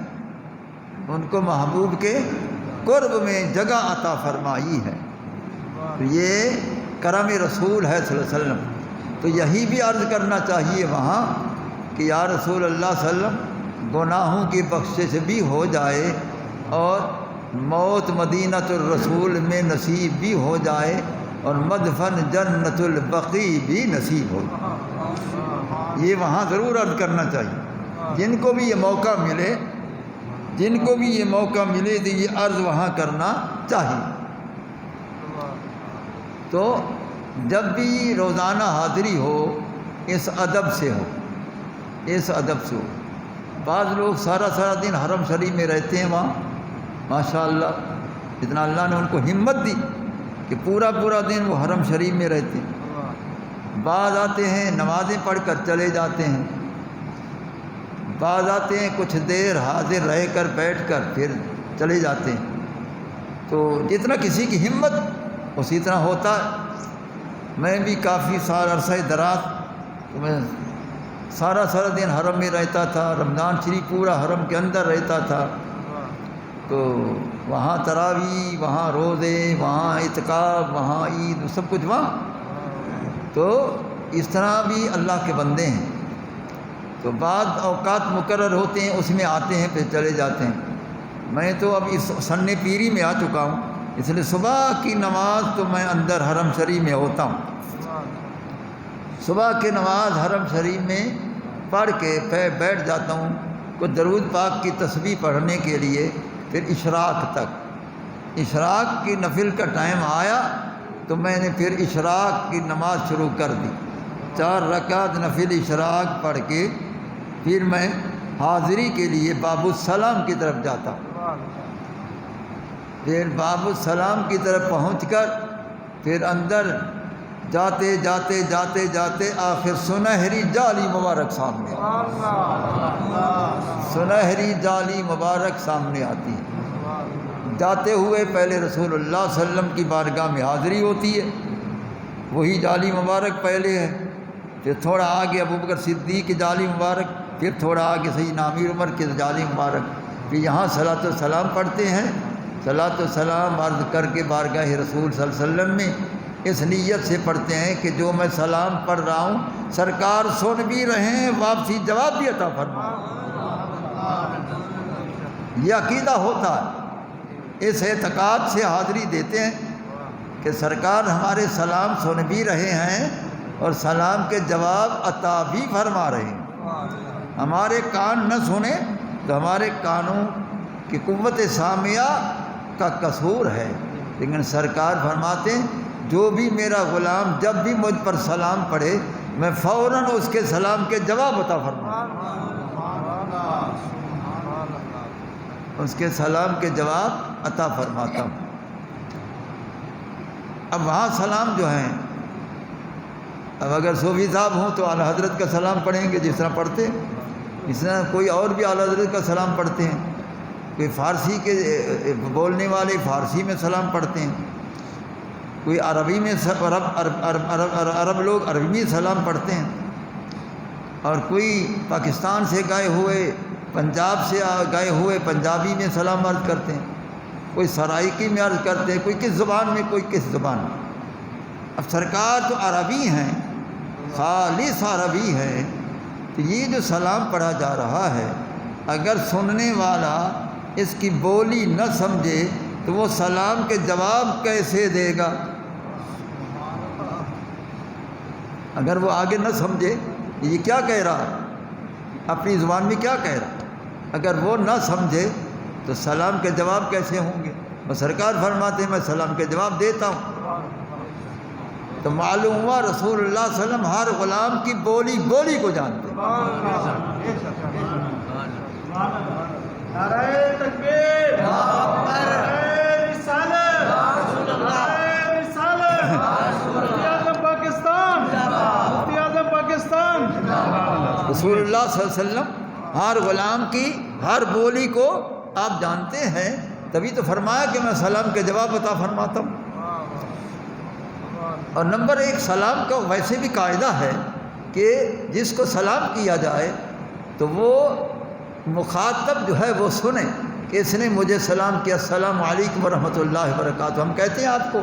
ان کو محبوب کے قرب میں جگہ عطا فرمائی ہے۔ تو یہ کرم رسول ہے صلی اللہ علیہ وسلم۔ تو یہی بھی عرض کرنا چاہیے وہاں کہ یا رسول اللہ صلی اللہ علیہ وسلم گناہوں کی بخشش بھی ہو جائے اور موت مدینۃ الرسول میں نصیب بھی ہو جائے اور مدفن جنت البقیع بھی نصیب ہو جائے۔ یہ وہاں ضرور عرض کرنا چاہیے، جن کو بھی یہ موقع ملے، جن کو بھی یہ موقع ملے تو یہ عرض وہاں کرنا چاہیے۔ تو جب بھی روزانہ حاضری ہو اس ادب سے ہو، اس ادب سے ہو۔ بعض لوگ سارا دن حرم شریف میں رہتے ہیں، وہاں ماشاءاللہ اتنا اللہ نے ان کو ہمت دی کہ پورا دن وہ حرم شریف میں رہتے ہیں۔ بعض آتے ہیں نمازیں پڑھ کر چلے جاتے ہیں، بعض آتے ہیں کچھ دیر حاضر رہ کر بیٹھ کر پھر چلے جاتے ہیں۔ تو جتنا کسی کی ہمت اسی طرح ہوتا ہے۔ میں بھی کافی سال عرصہ دراز تو میں سارا دن حرم میں رہتا تھا، رمضان شریف پورا حرم کے اندر رہتا تھا، تو وہاں تراویح، وہاں روزے، وہاں اعتکاف، وہاں عید، سب کچھ وہاں۔ تو اس طرح بھی اللہ کے بندے ہیں، تو بعض اوقات مقرر ہوتے ہیں اس میں آتے ہیں پھر چلے جاتے ہیں۔ میں تو اب اس سن پیری میں آ چکا ہوں، اس لیے صبح کی نماز تو میں اندر حرم شریف میں ہوتا ہوں۔ صبح کی نماز حرم شریف میں پڑھ کے پھر بیٹھ جاتا ہوں، کچھ درود پاک کی تسبیح پڑھنے کے لیے، پھر اشراق تک۔ اشراق کی نفل کا ٹائم آیا تو میں نے پھر اشراق کی نماز شروع کر دی، 4 رکعت نفل اشراق پڑھ کے پھر میں حاضری کے لیے باب السلام کی طرف جاتا ہوں۔ پھر باب السلام کی طرف پہنچ کر پھر اندر جاتے جاتے آخر سنہری جالی مبارک سامنے سنہری جالی مبارک سامنے آتی ہے۔ جاتے ہوئے پہلے رسول اللہ صلی اللہ علیہ وسلم کی بارگاہ میں حاضری ہوتی ہے، وہی جالی مبارک پہلے ہے، پھر تھوڑا آگے ابوبکر صدیق کی جالی مبارک، پھر تھوڑا آگے سیدنا امیر عمر کی جالی مبارک، پھر یہاں صلاۃ السلام پڑھتے ہیں۔ صلاۃ السلام عرض کر کے بارگاہ رسول صلی اللہ علیہ وسلم میں اس نیت سے پڑھتے ہیں کہ جو میں سلام پڑھ رہا ہوں سرکار سن بھی رہے ہیں، واپسی جواب بھی عطا فرمائیں۔ یہ عقیدہ ہوتا ہے، اس اعتقاد سے حاضری دیتے ہیں کہ سرکار ہمارے سلام سن بھی رہے ہیں اور سلام کے جواب عطا بھی فرما رہے ہیں۔ ہمارے کان نہ سنیں تو ہمارے کانوں کی قوت سامعہ کا قصور ہے، لیکن سرکار فرماتے ہیں جو بھی میرا غلام جب بھی مجھ پر سلام پڑھے میں فوراً اس کے سلام کے جواب عطا فرماتا ہوں، اس کے سلام کے جواب عطا فرماتا ہوں۔ اب وہاں سلام جو ہیں، اب اگر صوفی صاحب ہوں تو اعلیٰ حضرت کا سلام پڑھیں گے جس طرح پڑھتے ہیں، اس طرح کوئی اور بھی اعلیٰ حضرت کا سلام پڑھتے ہیں، کوئی فارسی کے بولنے والے فارسی میں سلام پڑھتے ہیں، کوئی عربی میں عرب لوگ عربی میں سلام پڑھتے ہیں، اور کوئی پاکستان سے گئے ہوئے پنجاب سے گئے ہوئے پنجابی میں سلام عرض کرتے ہیں، کوئی سرائکی میں عرض کرتے ہیں، کوئی کس زبان میں کوئی کس زبان میں۔ اب سرکار تو عربی ہیں، خالص عربی ہے، تو یہ جو سلام پڑھا جا رہا ہے اگر سننے والا اس کی بولی نہ سمجھے تو وہ سلام کے جواب کیسے دے گا؟ اگر وہ آگے نہ سمجھے یہ کیا کہہ رہا ہے، اپنی زبان میں کیا کہہ رہا ہے، اگر وہ نہ سمجھے تو سلام کے جواب کیسے ہوں گے؟ وہ سرکار فرماتے ہیں میں سلام کے جواب دیتا ہوں۔ تو معلوم ہوا رسول اللہ صلی اللہ علیہ وسلم ہر غلام کی بولی بولی کو جانتے ہیں۔ نعرہ تکبیر، نعرہ رسالت، نعرہ رسالت، مفتی اعظم پاکستان، مفتی اعظم پاکستان۔ رسول اللہ صلی اللہ علیہ وسلم ہر غلام کی ہر بولی کو آپ جانتے ہیں، تبھی تو فرمایا کہ میں سلام کے جواب عطا فرماتا ہوں۔ اور نمبر ایک سلام کا ویسے بھی قاعدہ ہے کہ جس کو سلام کیا جائے تو وہ مخاطب جو ہے وہ سنے کہ اس نے مجھے سلام کیا، السلام علیکم ورحمۃ اللہ وبرکاتہ، ہم کہتے ہیں آپ کو،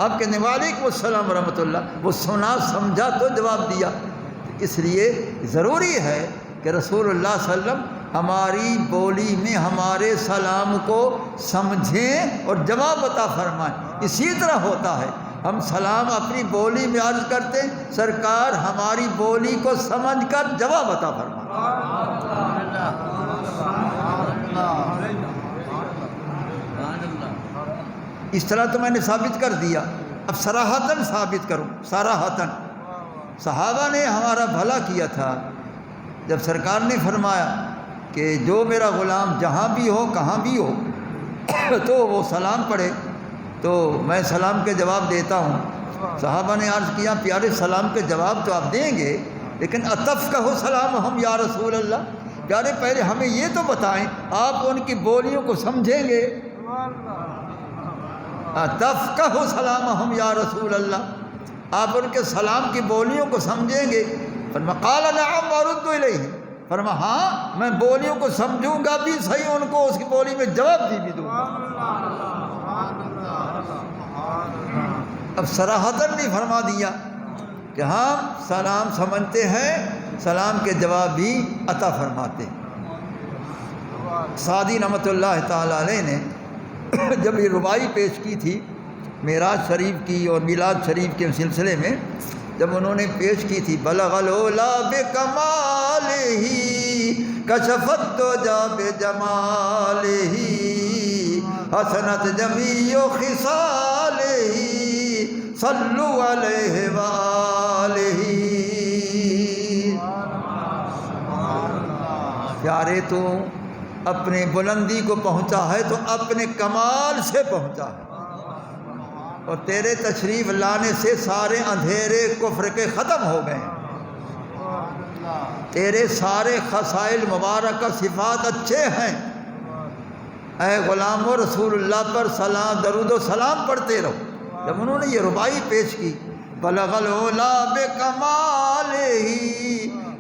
آپ کہنے وعلیکم السلام ورحمۃ اللہ، وہ سنا سمجھا تو جواب دیا۔ اس لیے ضروری ہے کہ رسول اللہ صلی اللہ علیہ وسلم ہماری بولی میں ہمارے سلام کو سمجھیں اور جواب عطا فرمائیں۔ اسی طرح ہوتا ہے ہم سلام اپنی بولی میں عرض کرتے ہیں، سرکار ہماری بولی کو سمجھ کر جواب عطا فرمائیں۔ اس طرح تو میں نے ثابت کر دیا، اب صراحتاً ثابت کروں، صراحتاً صحابہ نے ہمارا بھلا کیا تھا جب سرکار نے فرمایا کہ جو میرا غلام جہاں بھی ہو کہاں بھی ہو تو وہ سلام پڑھے تو میں سلام کے جواب دیتا ہوں۔ صحابہ نے عرض کیا پیارے سلام کے جواب تو آپ دیں گے لیکن اتف کہو سلام ہم یا رسول اللہ، پیارے پہلے ہمیں یہ تو بتائیں آپ ان کی بولیوں کو سمجھیں گے؟ اتف کہو سلام ہم یا رسول اللہ، آپ ان کے سلام کی بولیوں کو سمجھیں گے؟ فرما قال نعم ورد الیہ، فرما ہاں میں بولیوں کو سمجھوں گا بھی صحیح، ان کو اس کی بولی میں جواب بھی دوں گا۔ اب صراحتاً بھی فرما دیا کہ ہم سلام سمجھتے ہیں، سلام کے جواب بھی عطا فرماتے ہیں۔ سعدی رحمۃ اللہ تعالی علیہ نے جب یہ ربائی پیش کی تھی معراج شریف کی اور میلاد شریف کے سلسلے میں، جب انہوں نے پیش کی تھی بلغ العلا بکمالہ کشفت الدجی بجمالہ حسنت جمیع خصالہ صلو علیہ وآلہ۔ پیارے تو اپنے بلندی کو پہنچا ہے تو اپنے کمال سے پہنچا ہے، اور تیرے تشریف لانے سے سارے اندھیرے کفر کے ختم ہو گئے، تیرے سارے خصائل مبارکہ صفات اچھے ہیں۔ اے غلامو رسول اللہ پر سلام درود و سلام پڑھتے رہو۔ جب انہوں نے یہ ربائی پیش کی بلغ العلا بکمالہ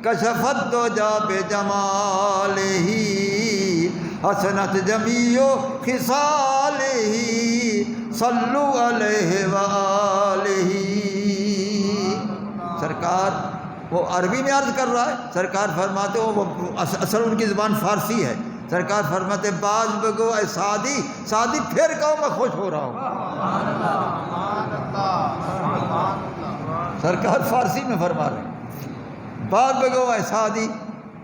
کشفت الدجی بجمالہ حسنت جمیع خصالہ صلو علیہ وآلہ۔ سرکار وہ عربی میں عرض کر رہا ہے، سرکار فرماتے ہو وہ اصل ان کی زبان فارسی ہے، سرکار فرماتے باز بگو اے سعدی، سعدی پھر کہو میں خوش ہو رہا ہوں۔ سرکار فارسی میں فرما رہے ہیں باز بگو اے سعدی،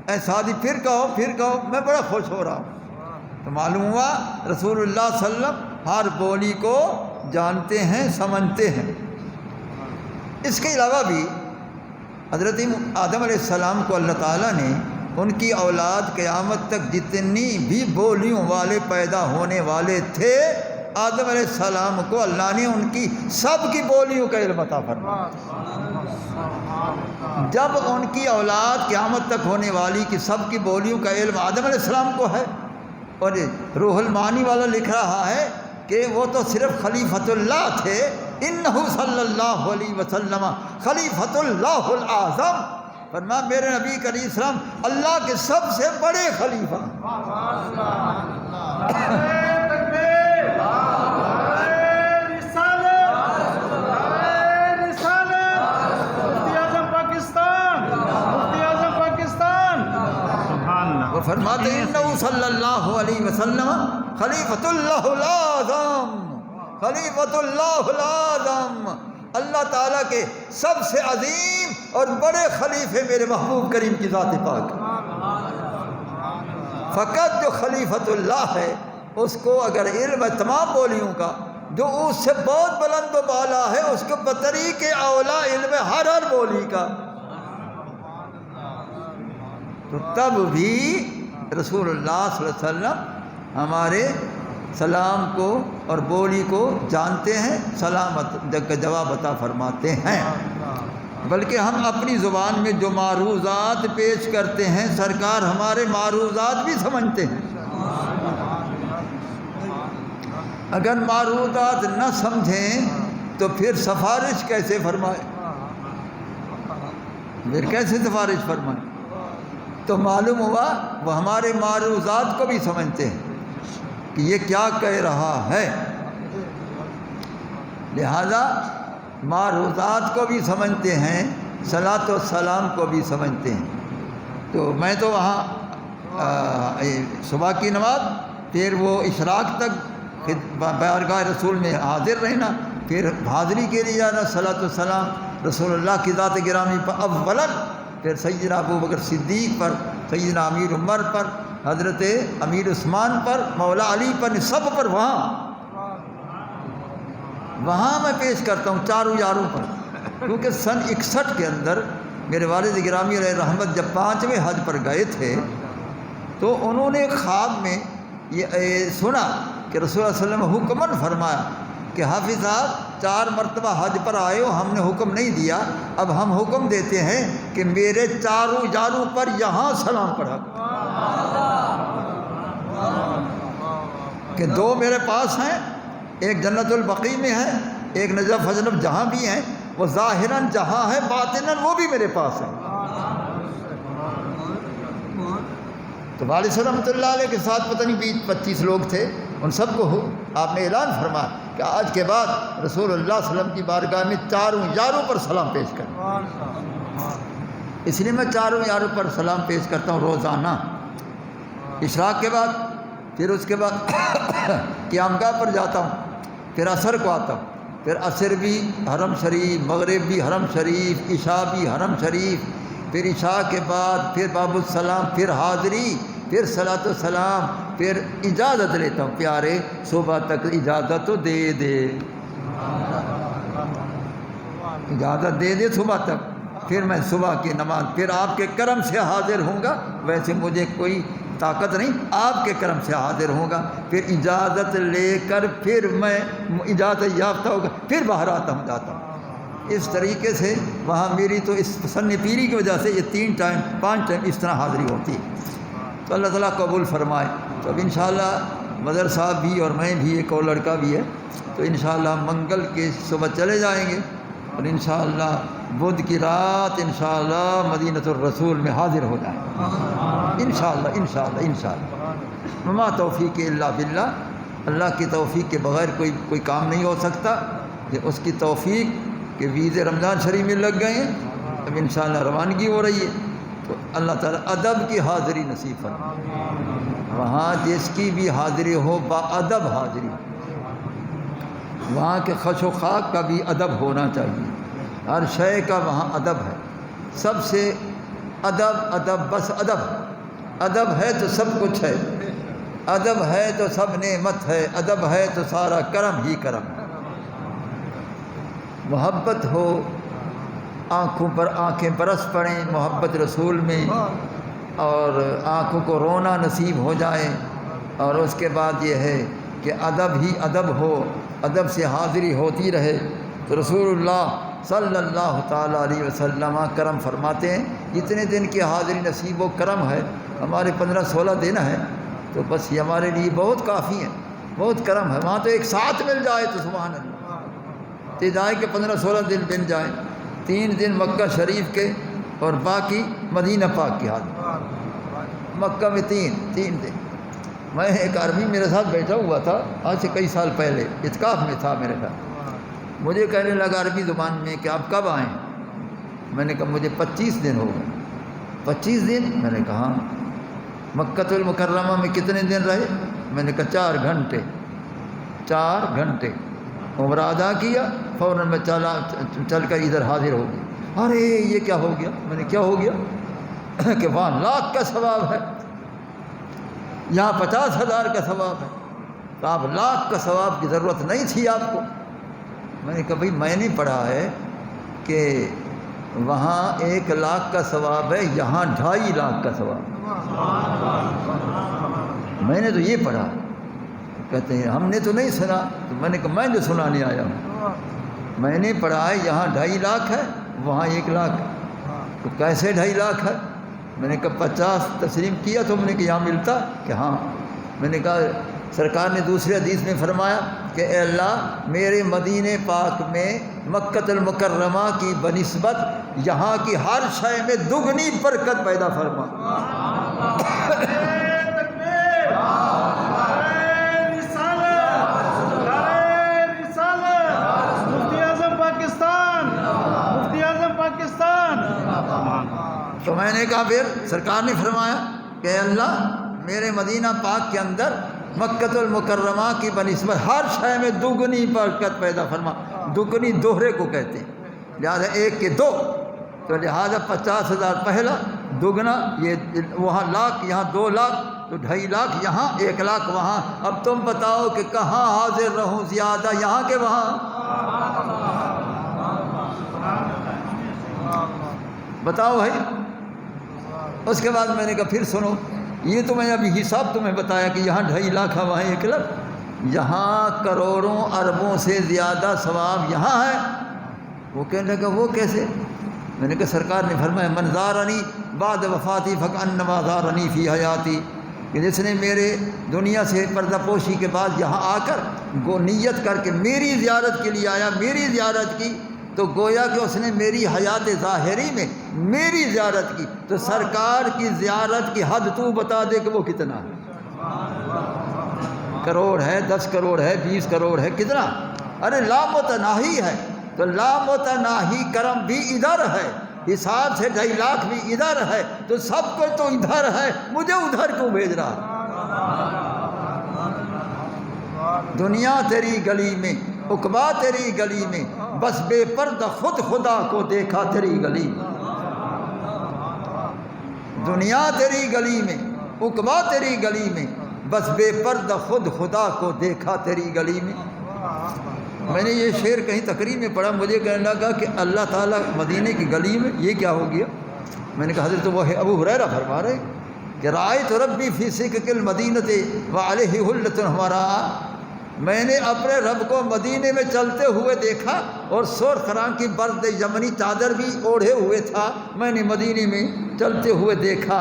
اے سعدی پھر کہو میں بڑا خوش ہو رہا ہوں۔ تو معلوم ہوا رسول اللہ صلی اللہ علیہ وسلم ہر بولی کو جانتے ہیں، سمجھتے ہیں۔ اس کے علاوہ بھی حضرت آدم علیہ السلام کو اللہ تعالیٰ نے ان کی اولاد قیامت تک جتنی بھی بولیوں والے پیدا ہونے والے تھے، آدم علیہ السلام کو اللہ نے ان کی سب کی بولیوں کا علم عطا فرمایا۔ جب ان کی اولاد قیامت تک ہونے والی کی سب کی بولیوں کا علم آدم علیہ السلام کو ہے، اور روح المعانی والا لکھ رہا ہے کہ وہ تو صرف خلیفۃ اللہ تھے، انہ صلی اللہ علیہ وسلم خلیفۃ اللہ الاعظم، فرمایا میرے نبی کریم السلام اللہ کے سب سے بڑے خلیفہ۔ وہ فرماتے ہیں انہ صلی اللہ علیہ وسلم خلیفۃ اللہ الاعظم، خلیفۃ اللہ الاعظم، اللہ تعالیٰ کے سب سے عظیم اور بڑے خلیفے میرے محبوب کریم کی ذات پاک۔ فقط جو خلیفۃ اللہ ہے اس کو اگر علم ہے تمام بولیوں کا، جو اس سے بہت بلند و بالا ہے اس کو بطریق اولا علم ہے ہر بولی کا، تو تب بھی رسول اللہ صلی اللہ علیہ وسلم ہمارے سلام کو اور بولی کو جانتے ہیں، سلامت کا جواب عطا فرماتے ہیں۔ بلکہ ہم اپنی زبان میں جو معروضات پیش کرتے ہیں سرکار ہمارے معروضات بھی سمجھتے ہیں۔ اگر معروضات نہ سمجھیں تو پھر سفارش کیسے فرمائے، پھر کیسے سفارش فرمائے؟ تو معلوم ہوا وہ ہمارے معروضات کو بھی سمجھتے ہیں کہ یہ کیا کہہ رہا ہے، لہذا معروضات کو بھی سمجھتے ہیں، صلاۃ و سلام کو بھی سمجھتے ہیں۔ تو میں تو وہاں صبح کی نماز، پھر وہ اشراق تک بارگاہ رسول میں حاضر رہنا، پھر حاضری کے لیے جانا، صلاۃ و سلام رسول اللہ کی ذات گرامی پر اولاً، پھر سیدنا ابو بکر صدیق پر، سیدنا امیر عمر پر، حضرت امیر عثمان پر، مولا علی پر، سب پر وہاں میں پیش کرتا ہوں چاروں یاروں پر، کیونکہ سن 61 کے اندر میرے والد گرامی علیہ رحمت جب 5ویں حج پر گئے تھے تو انہوں نے خواب میں یہ سنا کہ رسول اللہ صلی اللہ علیہ وسلم حکماً فرمایا کہ حافظ صاحب 4 مرتبہ حج پر آئے ہو، ہم نے حکم نہیں دیا، اب ہم حکم دیتے ہیں کہ میرے چاروں یاروں پر یہاں سلام پڑھا، کہ 2 میرے پاس ہیں، ایک جنت البقیع میں ہے، ایک نجف حجنب جہاں بھی ہیں، وہ ظاہراً جہاں ہے باطناً وہ بھی میرے پاس ہیں۔ تو والد صاحب رحمۃ اللہ علیہ کے ساتھ پتہ نہیں 20-25 لوگ تھے، ان سب کو آپ نے اعلان فرمایا کہ آج کے بعد رسول اللہ صلی اللہ علیہ وسلم کی بارگاہ میں چاروں یاروں پر سلام پیش کریں۔ اس لیے میں چاروں یاروں پر سلام پیش کرتا ہوں روزانہ، اشراق کے بعد، پھر اس کے بعد قیامگاہ پر جاتا ہوں، پھر عصر کو آتا ہوں، پھر عصر بھی حرم شریف، مغرب بھی حرم شریف، عشاء بھی حرم شریف، پھر عشاء کے بعد پھر باب السلام، پھر حاضری، پھر صلاۃ و سلام، پھر اجازت لیتا ہوں پیارے صبح تک اجازت تو دے دے، اجازت دے دے صبح تک، پھر میں صبح کی نماز پھر آپ کے کرم سے حاضر ہوں گا، ویسے مجھے کوئی طاقت نہیں، آپ کے کرم سے حاضر ہوں گا، پھر اجازت لے کر پھر میں اجازت یافتہ ہوگا، پھر باہر آتا ہوں جاتا ہوں۔ اس طریقے سے وہاں میری تو اس سن پیری کی وجہ سے یہ 3 ٹائم 5 ٹائم اس طرح حاضری ہوتی ہے، تو اللہ تعالیٰ قبول فرمائے۔ تو اب انشاءاللہ مدر صاحب بھی اور میں بھی، ایک اور لڑکا بھی ہے، تو انشاءاللہ منگل کے صبح چلے جائیں گے، اور انشاءاللہ بدھ کی رات انشاءاللہ مدینۃ الرسول میں حاضر ہو جائیں گے انشاءاللہ انشاءاللہ انشاءاللہ۔ وما توفیق الا باللہ، اللہ کی توفیق کے بغیر کوئی کام نہیں ہو سکتا، یہ اس کی توفیق کہ ویزے رمضان شریف میں لگ گئے ہیں، اب انشاءاللہ روانگی ہو رہی ہے، تو اللہ تعالیٰ ادب کی حاضری نصیب فرمائے، وہاں جس کی بھی حاضری ہو با ادب حاضری، وہاں کے خش و خاک کا بھی ادب ہونا چاہیے، ہر شے کا وہاں ادب ہے، سب سے ادب بس ادب ہے تو سب کچھ ہے، ادب ہے تو سب نعمت ہے، ادب ہے تو سارا کرم ہی کرم ہے۔ محبت ہو، آنکھوں پر آنکھیں برس پڑیں محبت رسول میں، اور آنکھوں کو رونا نصیب ہو جائے، اور اس کے بعد یہ ہے کہ ادب ہی ادب ہو، ادب سے حاضری ہوتی رہے۔ تو رسول اللہ صلی اللہ تعالیٰ علیہ وسلم کرم فرماتے ہیں، جتنے دن کی حاضری نصیب و کرم ہے، ہمارے 15-16 دن ہیں، تو بس یہ ہمارے لیے بہت کافی ہے، بہت کرم ہے۔ وہاں تو ایک ساتھ مل جائے تو سبحان اللہ، تو جائے کہ 15-16 دن بن جائیں، 3 دن مکہ شریف کے اور باقی مدینہ پاک کی حاضری۔ مکہ میں تین دن۔ میں ایک عربی میرے ساتھ بیٹھا ہوا تھا، آج سے کئی سال پہلے، اعتکاف میں تھا میرے خیال، مجھے کہنے لگا عربی زبان میں کہ آپ کب آئیں؟ میں نے کہا مجھے 25 دن ہو گئے۔ 25 دن؟ میں نے کہا مکۃ المکرمہ میں کتنے دن رہے؟ میں نے کہا 4 گھنٹے۔ 4 گھنٹے عمرہ ادا کیا، فوراً میں چل کر ادھر حاضر ہو گیا۔ ارے یہ کیا ہو گیا؟ میں نے کیا ہو گیا؟ کہ وہاں 1,00,000 کا ثواب ہے، یہاں 50,000 کا ثواب ہے، تو آپ 1,00,000 کا ثواب کی ضرورت نہیں تھی آپ کو۔ میں نے کہا بھائی میں نے پڑھا ہے کہ وہاں 1,00,000 کا ثواب ہے، یہاں 2.5 کا ثواب ہے۔ میں نے تو یہ پڑھا۔ کہتے ہیں ہم نے تو نہیں سنا۔ تو میں نے کہا میں جو سنانے آیا ہوں، میں نے پڑھا ہے یہاں 2.5 ہے، وہاں 1,00,000 ہے۔ تو کیسے 2.5 ہے؟ میں نے کہا 50 تسلیم کیا تو میں نے کہا یہاں ملتا کہ ہاں۔ میں نے کہا سرکار نے دوسرے حدیث میں فرمایا کہ اے اللہ میرے مدینہ پاک میں مکۃ المکرمہ کی بنسبت یہاں کی ہر شے میں دگنی برکت پیدا فرما۔ تو میں نے کہا پھر سرکار نے فرمایا کہ اے اللہ میرے مدینہ پاک کے اندر مکۃ المکرمہ کی بنسبت ہر شے میں دگنی برکت پیدا فرما۔ دگنی دوہرے کو کہتے ہیں، لہٰذا 1 کے 2، تو لہٰذا 50,000 پہلا، دگنا یہ وہاں 1,00,000 یہاں 2,00,000، تو 2.5 یہاں 1,00,000 وہاں۔ اب تم بتاؤ کہ کہاں حاضر رہوں زیادہ، یہاں کہ وہاں؟ بتاؤ بھائی۔ اس کے بعد میں نے کہا پھر سنو، یہ تو میں ابھی حساب تمہیں بتایا کہ یہاں 2.5 ہے وہاں 1,00,000، یہاں کروڑوں اربوں سے زیادہ ثواب یہاں ہے۔ وہ کہنے لگا وہ کیسے؟ میں نے کہا سرکار نے فرمایا من زارنی بعد وفاتی فکأنما زارنی فی حیاتی، کہ جس نے میرے دنیا سے پردہ پوشی کے بعد یہاں آ کر نیت کر کے میری زیارت کے لیے آیا، میری زیارت کی، تو گویا کہ اس نے میری حیات ظاہری میں میری زیارت کی۔ تو سرکار کی زیارت کی حد تو بتا دے کہ وہ کتنا ہے؟ کروڑ ہے، 10 کروڑ ہے، 20 کروڑ ہے، کتنا؟ ارے لامتناہی ہے۔ تو لامتناہی کرم بھی ادھر ہے، حساب سے 2.5 بھی ادھر ہے، تو سب کچھ تو ادھر ہے، مجھے ادھر کیوں بھیج رہا؟ دنیا تیری گلی میں، عقبا تیری گلی میں، بس بے پردہ خود خدا کو دیکھا تیری گلی میں۔ دنیا تیری گلی میں، عقبا تیری گلی میں، بس بے پردہ خود خدا کو دیکھا تیری گلی میں۔ میں نے یہ شعر کہیں تقریر میں پڑھا، مجھے کہنے لگا کہ اللہ تعالیٰ مدینے کی گلی میں یہ کیا ہو گیا؟ میں نے کہا حضرت وہ ابو ہریرہ فرما رہے کہ رأیت ربی فی سکک المدینۃ وعلیہ حلۃ حمراء، میں نے اپنے رب کو مدینے میں چلتے ہوئے دیکھا اور سرخ رنگ کی برد یمنی چادر بھی اوڑھے ہوئے تھا، میں نے مدینے میں چلتے ہوئے دیکھا۔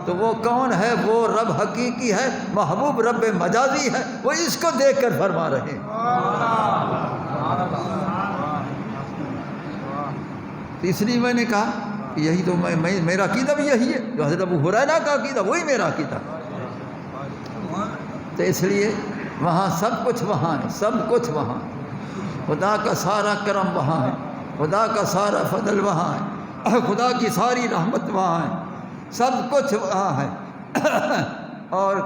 تو وہ کون ہے؟ وہ رب حقیقی ہے، محبوب رب مجازی ہے، وہ اس کو دیکھ کر فرما رہے ہیں۔ اس لیے میں نے کہا کہ یہی تو میرا عقیدہ بھی یہی ہے، جو حضرت ابو ہریرہ کا عقیدہ وہی میرا عقیدہ۔ تو اس لیے وہاں سب کچھ وہاں ہے، سب کچھ وہاں ہے، خدا کا سارا کرم وہاں ہے، خدا کا سارا فضل وہاں ہے، خدا کی ساری رحمت وہاں ہے، سب کچھ وہاں ہے، اور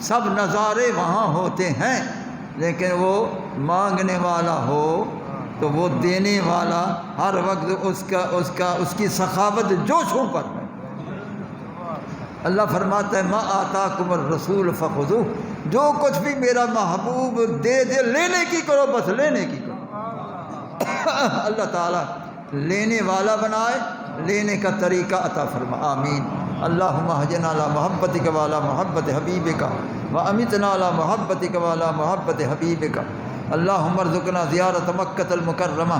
سب نظارے وہاں ہوتے ہیں، لیکن وہ مانگنے والا ہو تو وہ دینے والا ہر وقت اس کی سخاوت جوشوں پر ہے۔ اللہ فرماتا ہے ما آتاکم الرسول فخذوہ، جو کچھ بھی میرا محبوب دے لینے کی کرو، بس لینے کی کرو۔ اللہ تعالیٰ لینے والا بنائے، لینے کا طریقہ عطا فرما، آمین۔ اللہم اہدنا علی محبتک وعلی محبت حبیبک وامتنا علی محبتک وعلی محبت حبیبک۔ اللہم ارزقنا زیارت مکۃ المکرمہ،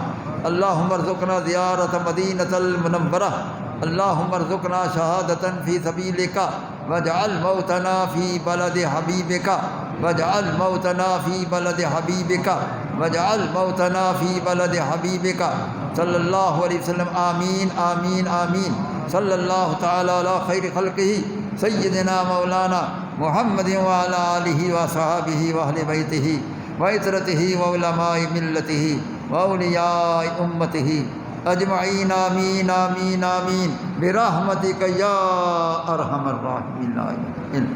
اللہم ارزقنا زیارت مدینۃ المنورہ، اللہم ارزقنا شہادۃ فی سبیلک واجعل موتنا فی بلد حبیبک، واجعل موتنا فی بلد حبیبک، واجعل موتنا فی بلد حبیبک صلی اللہ علیہ وسلم، آمین آمین آمین۔ صلی اللہ تعالی علی خیر خلقہ سیدنا مولانا محمد وعلی آلہ وصحابہ واہل بیتہ وعترتہ وعلماء ملتہ واولیاء امتہ اجمعین، آمین آمین آمین برحمتک یا ارحم الراحمین۔